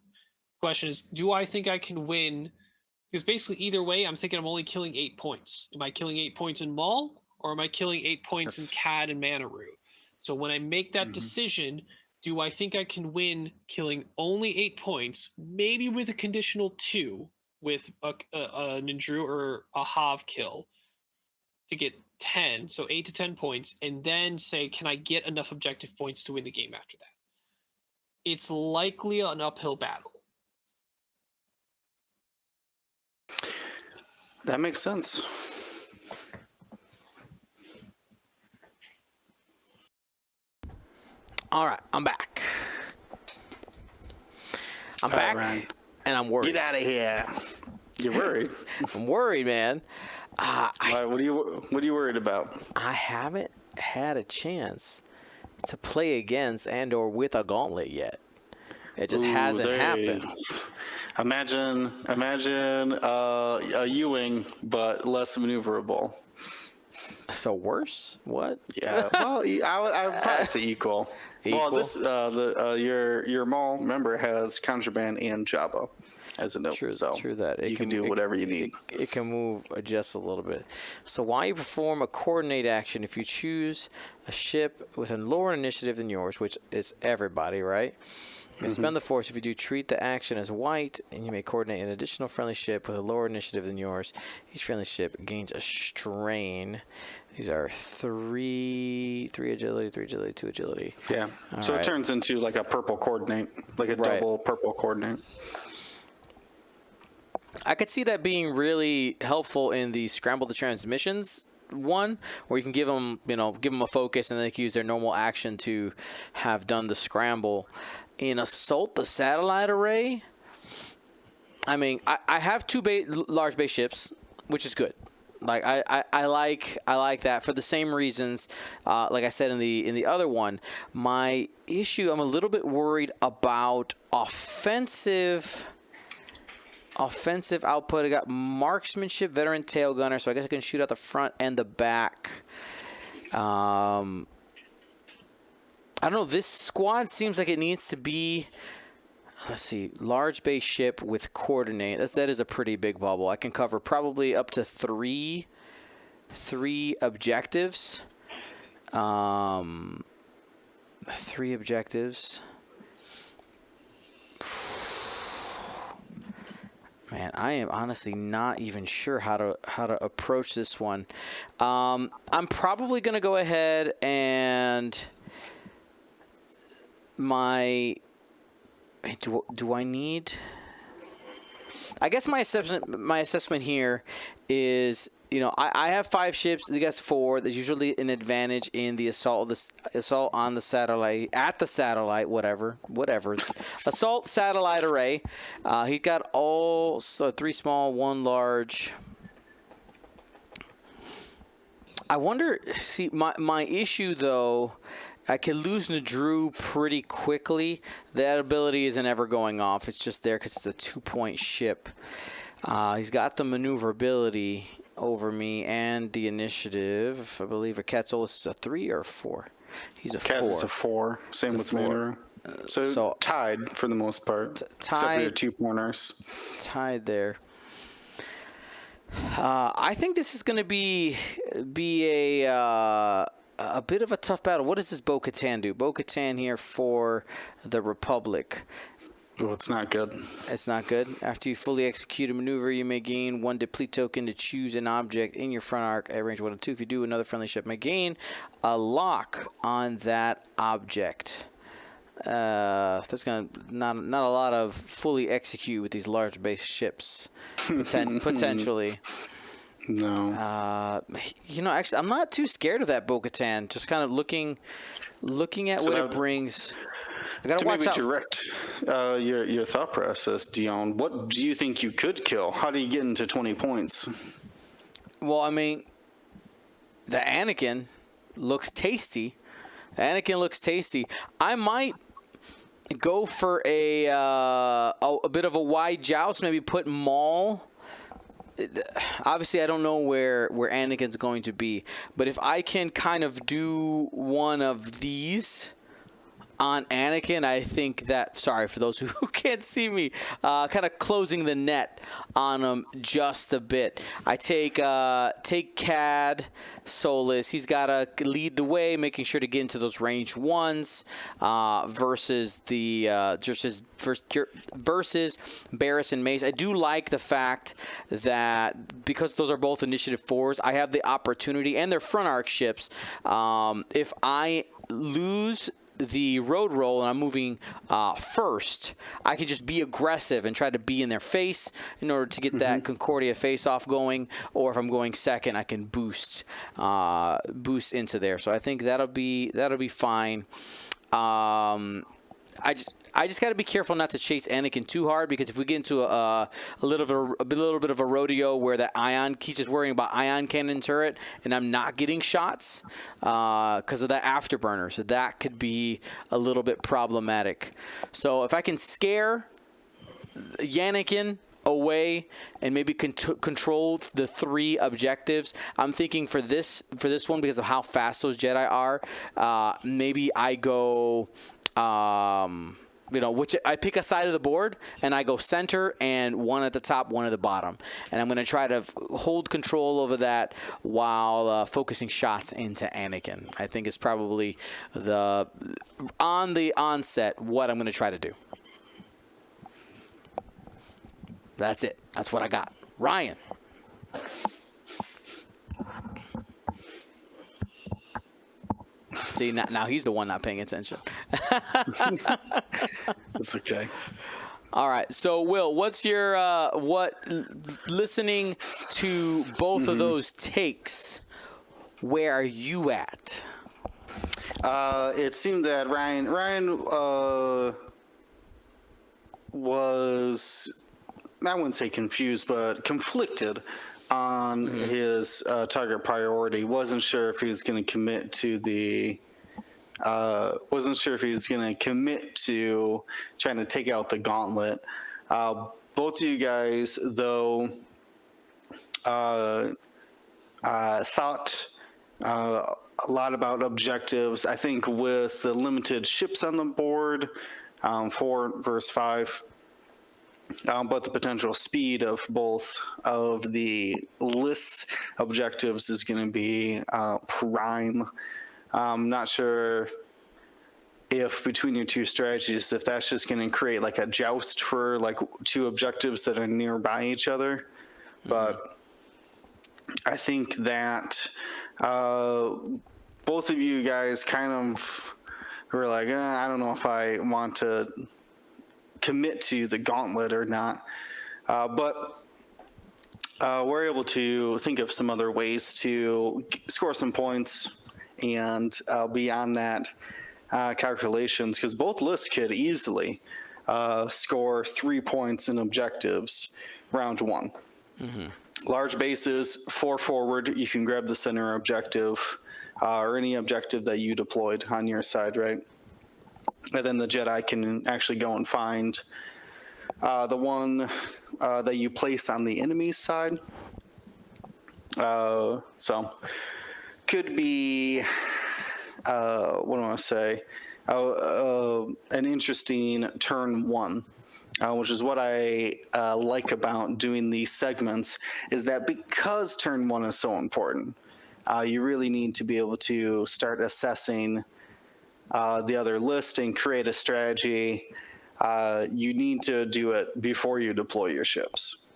the question is, do I think I can win? Because basically either way, I'm thinking I'm only killing 8 points. Am I killing 8 points in Maul, or am I killing 8 points in Cad and Manaru? So when I make that decision, do I think I can win killing only 8 points, maybe with a conditional 2 with a Nindru or a Hav kill to get 10, so 8 to 10 points, and then say, can I get enough objective points to win the game after that? It's likely an uphill battle. That makes sense. All right, I'm back. I'm back, Ryan. And I'm worried. Get out of here. You're worried. I'm worried, man. What are you worried about? I haven't had a chance to play against and/or with a gauntlet yet. It just hasn't happened. Imagine a U-wing, but less maneuverable. So worse? What? Yeah. Well, I would probably say equal. Well, this your Maul, remember, has contraband and Jabba as a note. True that. You can do whatever you need. It can move just a little bit. So while you perform a coordinate action, if you choose a ship with a lower initiative than yours, which is everybody, right? You spend the force. If you do, treat the action as white, and you may coordinate an additional friendly ship with a lower initiative than yours. Each friendly ship gains a strain. These are 3 agility, 3 agility, 2 agility. Yeah. So it turns into like a purple coordinate, like a double purple coordinate. I could see that being really helpful in the scramble the transmissions one, where you can give them a focus, and then they can use their normal action to have done the scramble. In assault the satellite array, I mean, I have 2 large base ships, which is good. Like I like that for the same reasons. Like I said in the other one, my issue, I'm a little bit worried about offensive output. I got marksmanship, veteran tail gunner, so I guess I can shoot out the front and the back. I don't know. This squad seems like it needs to be, let's see, large base ship with coordinate. That is a pretty big bubble. I can cover probably up to three objectives. 3 objectives. Man, I am honestly not even sure how to approach this one. I'm probably gonna go ahead and do I need? I guess my assessment here is, I have 5 ships. He gets 4. There's usually an advantage in the assault on the satellite, at the satellite, whatever. Assault satellite array. He got all 3 small, 1 large. I wonder. See, my issue though, I can lose Nindru pretty quickly. That ability isn't ever going off. It's just there because it's a 2-point ship. He's got the maneuverability over me and the initiative. I believe a Quetzal is a 3 or 4. He's a Cat 4. is a 4. Same with 4. Maru. So tied for the most part. Except for your 2 corners. Tied there. I think this is going to be a bit of a tough battle. What does this Bo-Katan do? Bo-Katan here for the Republic. Oh, it's not good. It's not good. After you fully execute a maneuver, you may gain 1 deplete token to choose an object in your front arc at range 1 and 2. If you do, another friendly ship may gain a lock on that object. That's gonna not a lot of fully execute with these large base ships, potentially. No. Actually, I'm not too scared of that Bo-Katan. Just kind of looking at what it brings. I gotta to watch maybe out. direct your thought process, Dion, what do you think you could kill? How do you get into 20 points? Well, I mean, the Anakin looks tasty. I might go for a bit of a wide joust, maybe put Maul. Obviously, I don't know where Anakin's going to be, but if I can kind of do one of these on Anakin, I think that, sorry for those who can't see me, kind of closing the net on him just a bit. I take Cad Solis. He's got to lead the way, making sure to get into those range 1s versus Barriss and Mace. I do like the fact that because those are both initiative 4s, I have the opportunity, and they're front arc ships. If I lose the road roll and I'm moving first, I can just be aggressive and try to be in their face in order to get that Concordia face-off going, or if I'm going second, I can boost into there. So I think that'll be fine. I just got to be careful not to chase Anakin too hard, because if we get into a little bit of a rodeo where he's just worrying about ion cannon turret, and I'm not getting shots because of that afterburner, so that could be a little bit problematic. So if I can scare Anakin away and maybe control the 3 objectives, I'm thinking for this one, because of how fast those Jedi are, maybe I go. Which I pick a side of the board and I go center, and 1 at the top, 1 at the bottom. And I'm going to try to hold control over that while focusing shots into Anakin. I think it's probably on the onset what I'm going to try to do. That's it. That's what I got. Ryan. See, now he's the one not paying attention. That's okay. All right. So, Will, what's your listening to both of those takes, where are you at? It seemed that Ryan was, I wouldn't say confused, but conflicted on his target priority. Wasn't sure if he was going to commit to trying to take out the gauntlet. Both of you guys, though, thought a lot about objectives. I think with the limited ships on the board, 4 versus 5, but the potential speed of both of the list objectives is going to be prime. I'm not sure if between your 2 strategies, if that's just going to create like a joust for like 2 objectives that are nearby each other. But I think that both of you guys kind of were like, I don't know if I want to commit to the gauntlet or not, but we're able to think of some other ways to score some points and beyond that calculations, because both lists could easily score 3 points in objectives round 1. Large bases, 4 forward, you can grab the center objective or any objective that you deployed on your side, right? And then the Jedi can actually go and find the one that you place on the enemy's side. So could be what do I want to say? An interesting turn one. Which is what I like about doing these segments, is that because turn one is so important, you really need to be able to start assessing the other list and create a strategy. You need to do it before you deploy your ships,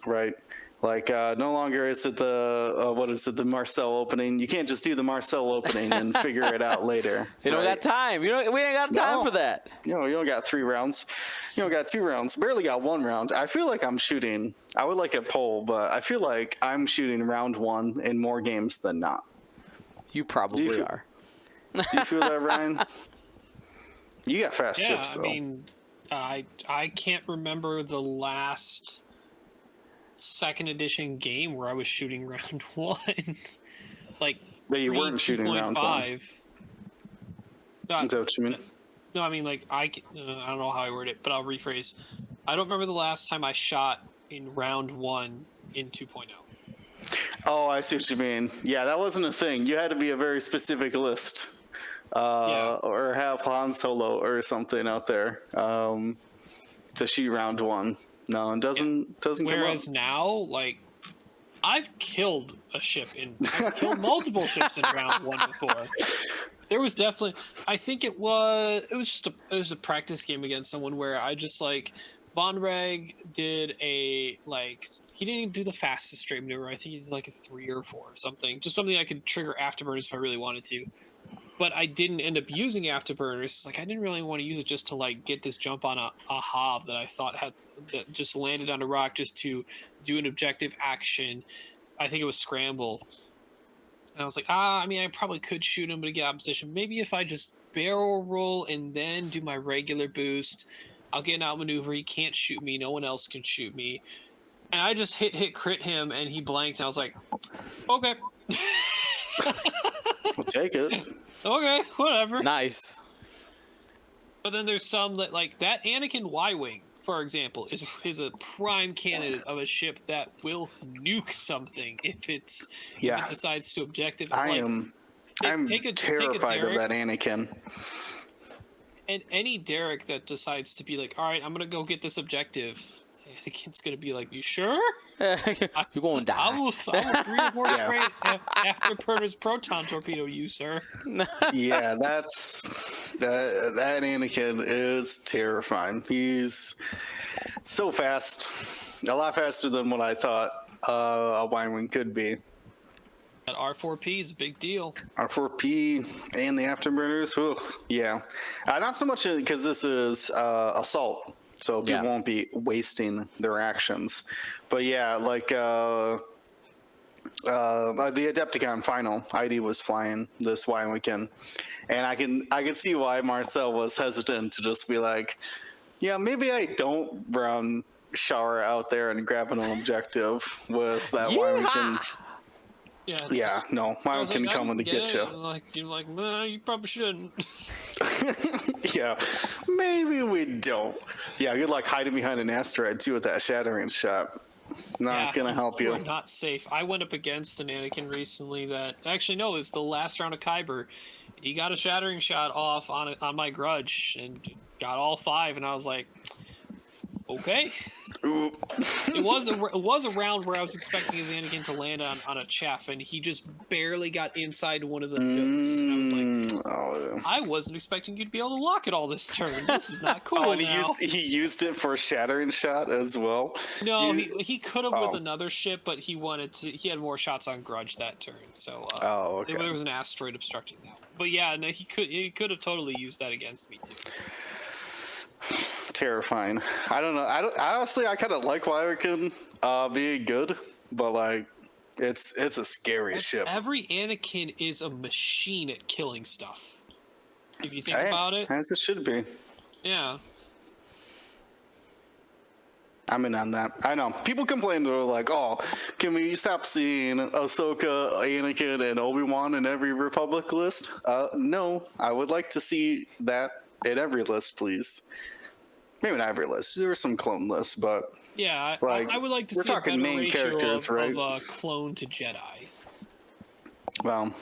right? Like, no longer is it the Marcel opening. You can't just do the Marcel opening and figure it out later. You don't got time. We ain't got time for that. You don't got 3 rounds. You don't got 2 rounds. Barely got 1 round. I feel like I'm shooting. I would like a poll, but I feel like I'm shooting round 1 in more games than not. You probably are. Do you feel that, Ryan? You got fast ships, though. I mean, I can't remember the last 2nd edition game where I was shooting round 1. Like, but you weren't shooting round 1. Is that what you mean? No, I mean, like, I don't know how I word it, but I'll rephrase. I don't remember the last time I shot in round 1 in 2.0. Oh, I see what you mean. Yeah, that wasn't a thing. You had to be a very specific list. Or have Han Solo or something out there to shoot round 1. No, it doesn't come up. Whereas now, like, I've killed multiple ships in round 1 before. There was definitely, I think it was a practice game against someone where I just, like, Von Reg did he didn't even do the fastest straight maneuver. I think he's like a 3 or 4 or something. Just something I could trigger afterburners if I really wanted to. But I didn't end up using afterburners. Like, I didn't really want to use it just to, like, get this jump on a Hob that I thought that just landed on a rock just to do an objective action. I think it was scramble. And I was like, I mean, I probably could shoot him, but to get opposition. Maybe if I just barrel roll and then do my regular boost, I'll get an outmaneuver. He can't shoot me. No one else can shoot me. And I just hit crit him, and he blanked. And I was like, okay. I'll take it. Okay, whatever. Nice. But then there's some that, like, that Anakin Y-Wing, for example, is a prime candidate of a ship that will nuke something if it decides to objective. I'm terrified of that Anakin. And any Derek that decides to be like, all right, I'm going to go get this objective, Anakin's going to be like, you sure? You're going to die. I will 3 or 4 straight afterburners proton torpedo you, sir. Yeah, that Anakin is terrifying. He's so fast. A lot faster than what I thought a Y-Wing could be. That R4P is a big deal. R4P and the afterburners, yeah. Not so much because this is assault, so people won't be wasting their actions. But yeah, like the Adepticon final, ID was flying this weekend, and I can see why Marcel was hesitant to just be like, yeah, maybe I don't run Shower out there and grab an objective with that weekend. Yeah, no, mine can come in to get you. You're like, nah, you probably shouldn't. Yeah, maybe we don't. Yeah, good luck hiding behind an asteroid too with that shattering shot. Not gonna help you. Not safe. I went up against an Anakin recently that it was the last round of Kyber. He got a shattering shot off on my grudge and got all 5, and I was like, okay. It was a round where I was expecting his Anakin to land on a chaff, and he just barely got inside one of the nooks. And I was like, I wasn't expecting you to be able to lock it all this turn. This is not cool. And he used it for shattering shot as well. No, he could have with another ship, but he had more shots on grudge that turn. So there was an asteroid obstructing that. But yeah, no, he could have totally used that against me too. Terrifying. I don't know. Honestly, I kind of like Wyrican being good, but like, it's a scary ship. Every Anakin is a machine at killing stuff. If you think about it, as it should be. Yeah. I'm in on that. I know. People complain, they're like, oh, can we stop seeing Ahsoka, Anakin, and Obi-Wan in every Republic list? No, I would like to see that in every list, please. Maybe not every list. There are some clone lists, but yeah, I would like to see a better ratio of clone to Jedi. Well,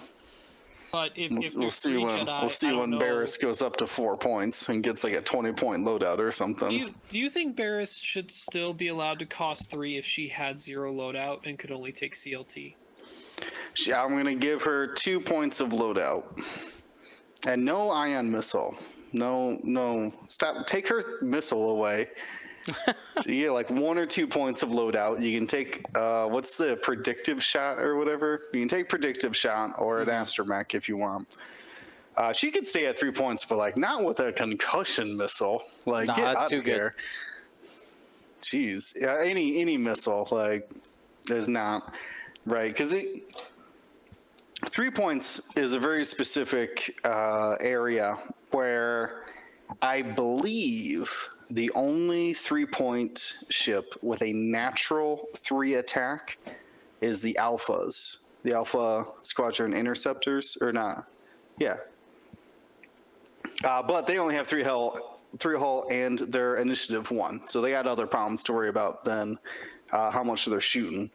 But if We'll there's see three when Jedi, we'll see I don't when know. Barris goes up to 4 points and gets like a 20-point loadout or something. Do you think Barris should still be allowed to cost 3 if she had 0 loadout and could only take CLT? I'm gonna give her 2 points of loadout, and no ion missile. No, stop. Take her missile away. So you get like 1 or 2 points of loadout. You can take what's the predictive shot or whatever. You can take predictive shot or an astromech if you want. She could stay at 3 points, but like not with a concussion missile. Like Nah, get that's out too of good. here. Jeez, yeah, any missile like is not right because 3 points is a very specific area where I believe the only 3-point ship with a natural 3 attack is the Alphas, the Alpha Squadron Interceptors, or not? Yeah. But they only have 3 hull and their initiative 1, so they got other problems to worry about than how much they're shooting.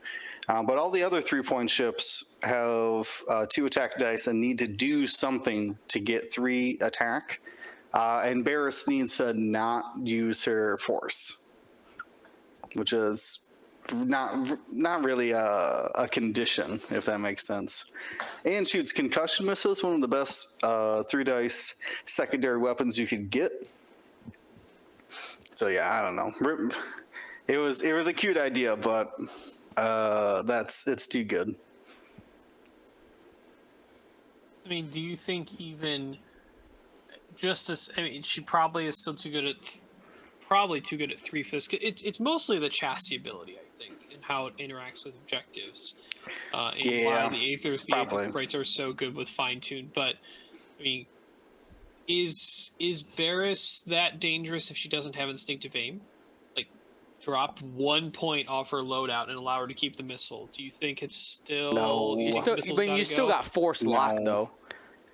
But all the other 3-point ships have 2 attack dice and need to do something to get 3 attack. And Barris needs to not use her force, which is not really a condition, if that makes sense. And shoots concussion missiles, one of the best 3 dice secondary weapons you could get. So yeah, I don't know. It was a cute idea, but it's too good. I mean, do you think even just as she probably is still too good at 3/5. It's mostly the chassis ability, I think, and how it interacts with objectives. And why the Aethers sprites are so good with fine tune. But I mean, is Barris that dangerous if she doesn't have instinctive aim? Like, drop 1 point off her loadout and allow her to keep the missile. Do you think it's still? No. You still got force lock though.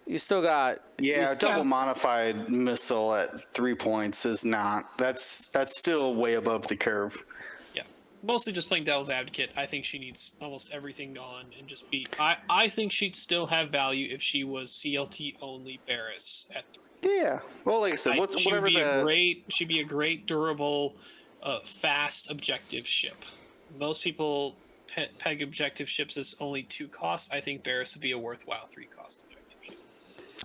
You still got double modified missile at 3 points is not. That's still way above the curve. Yeah, mostly just playing devil's advocate. I think she needs almost everything gone and just be. I think she'd still have value if she was CLT only Barris at 3. Yeah. Well, like I said, she'd be a great durable, fast objective ship. Most people peg objective ships as only 2 costs. I think Barris would be a worthwhile 3 cost objective ship.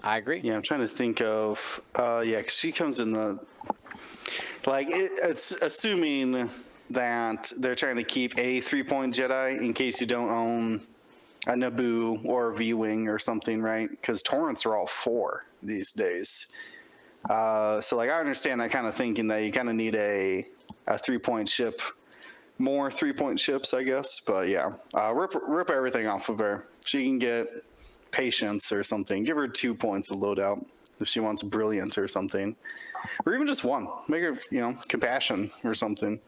I agree. Yeah, I'm trying to think of because she comes in the it's assuming that they're trying to keep a 3-point Jedi in case you don't own a Naboo or a V-wing or something, right? Because torrents are all 4 these days. So like I understand that kind of thinking that you kind of need a 3-point ship, more 3-point ships, I guess. But yeah, rip everything off of her. She can get patience or something. Give her 2 points of loadout if she wants brilliant or something, or even just 1. Make her compassion or something.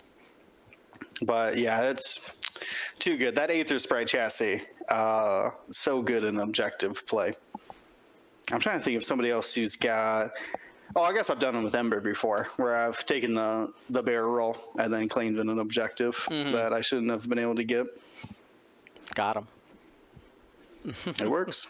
But yeah, it's too good. That Aether Sprite chassis, so good in objective play. I'm trying to think of somebody else who's got. Oh, I guess I've done it with Ember before, where I've taken the bear roll and then claimed in an objective that I shouldn't have been able to get. Got him. It works.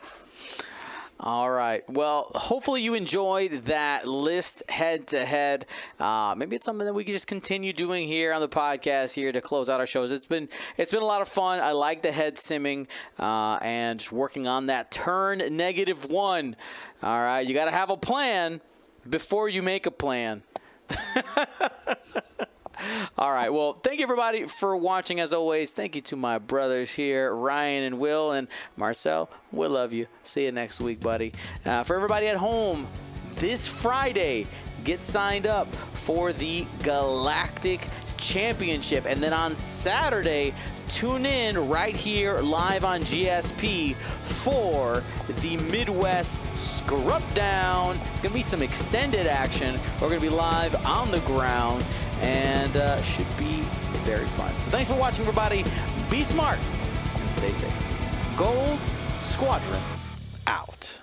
All right. Well, hopefully you enjoyed that list head-to-head. Maybe it's something that we can just continue doing here on the podcast here to close out our shows. It's been a lot of fun. I like the head simming and just working on that turn -1. All right. You got to have a plan before you make a plan. All right. Well, thank you, everybody, for watching. As always, thank you to my brothers here, Ryan and Will, and Marcel. We love you. See you next week, buddy. For everybody at home, this Friday, get signed up for the Galactic Championship. And then on Saturday, tune in right here live on GSP for the Midwest Scrub Down. It's going to be some extended action. We're going to be live on the ground. And should be very fun. So thanks for watching, everybody. Be smart and stay safe. Gold Squadron out.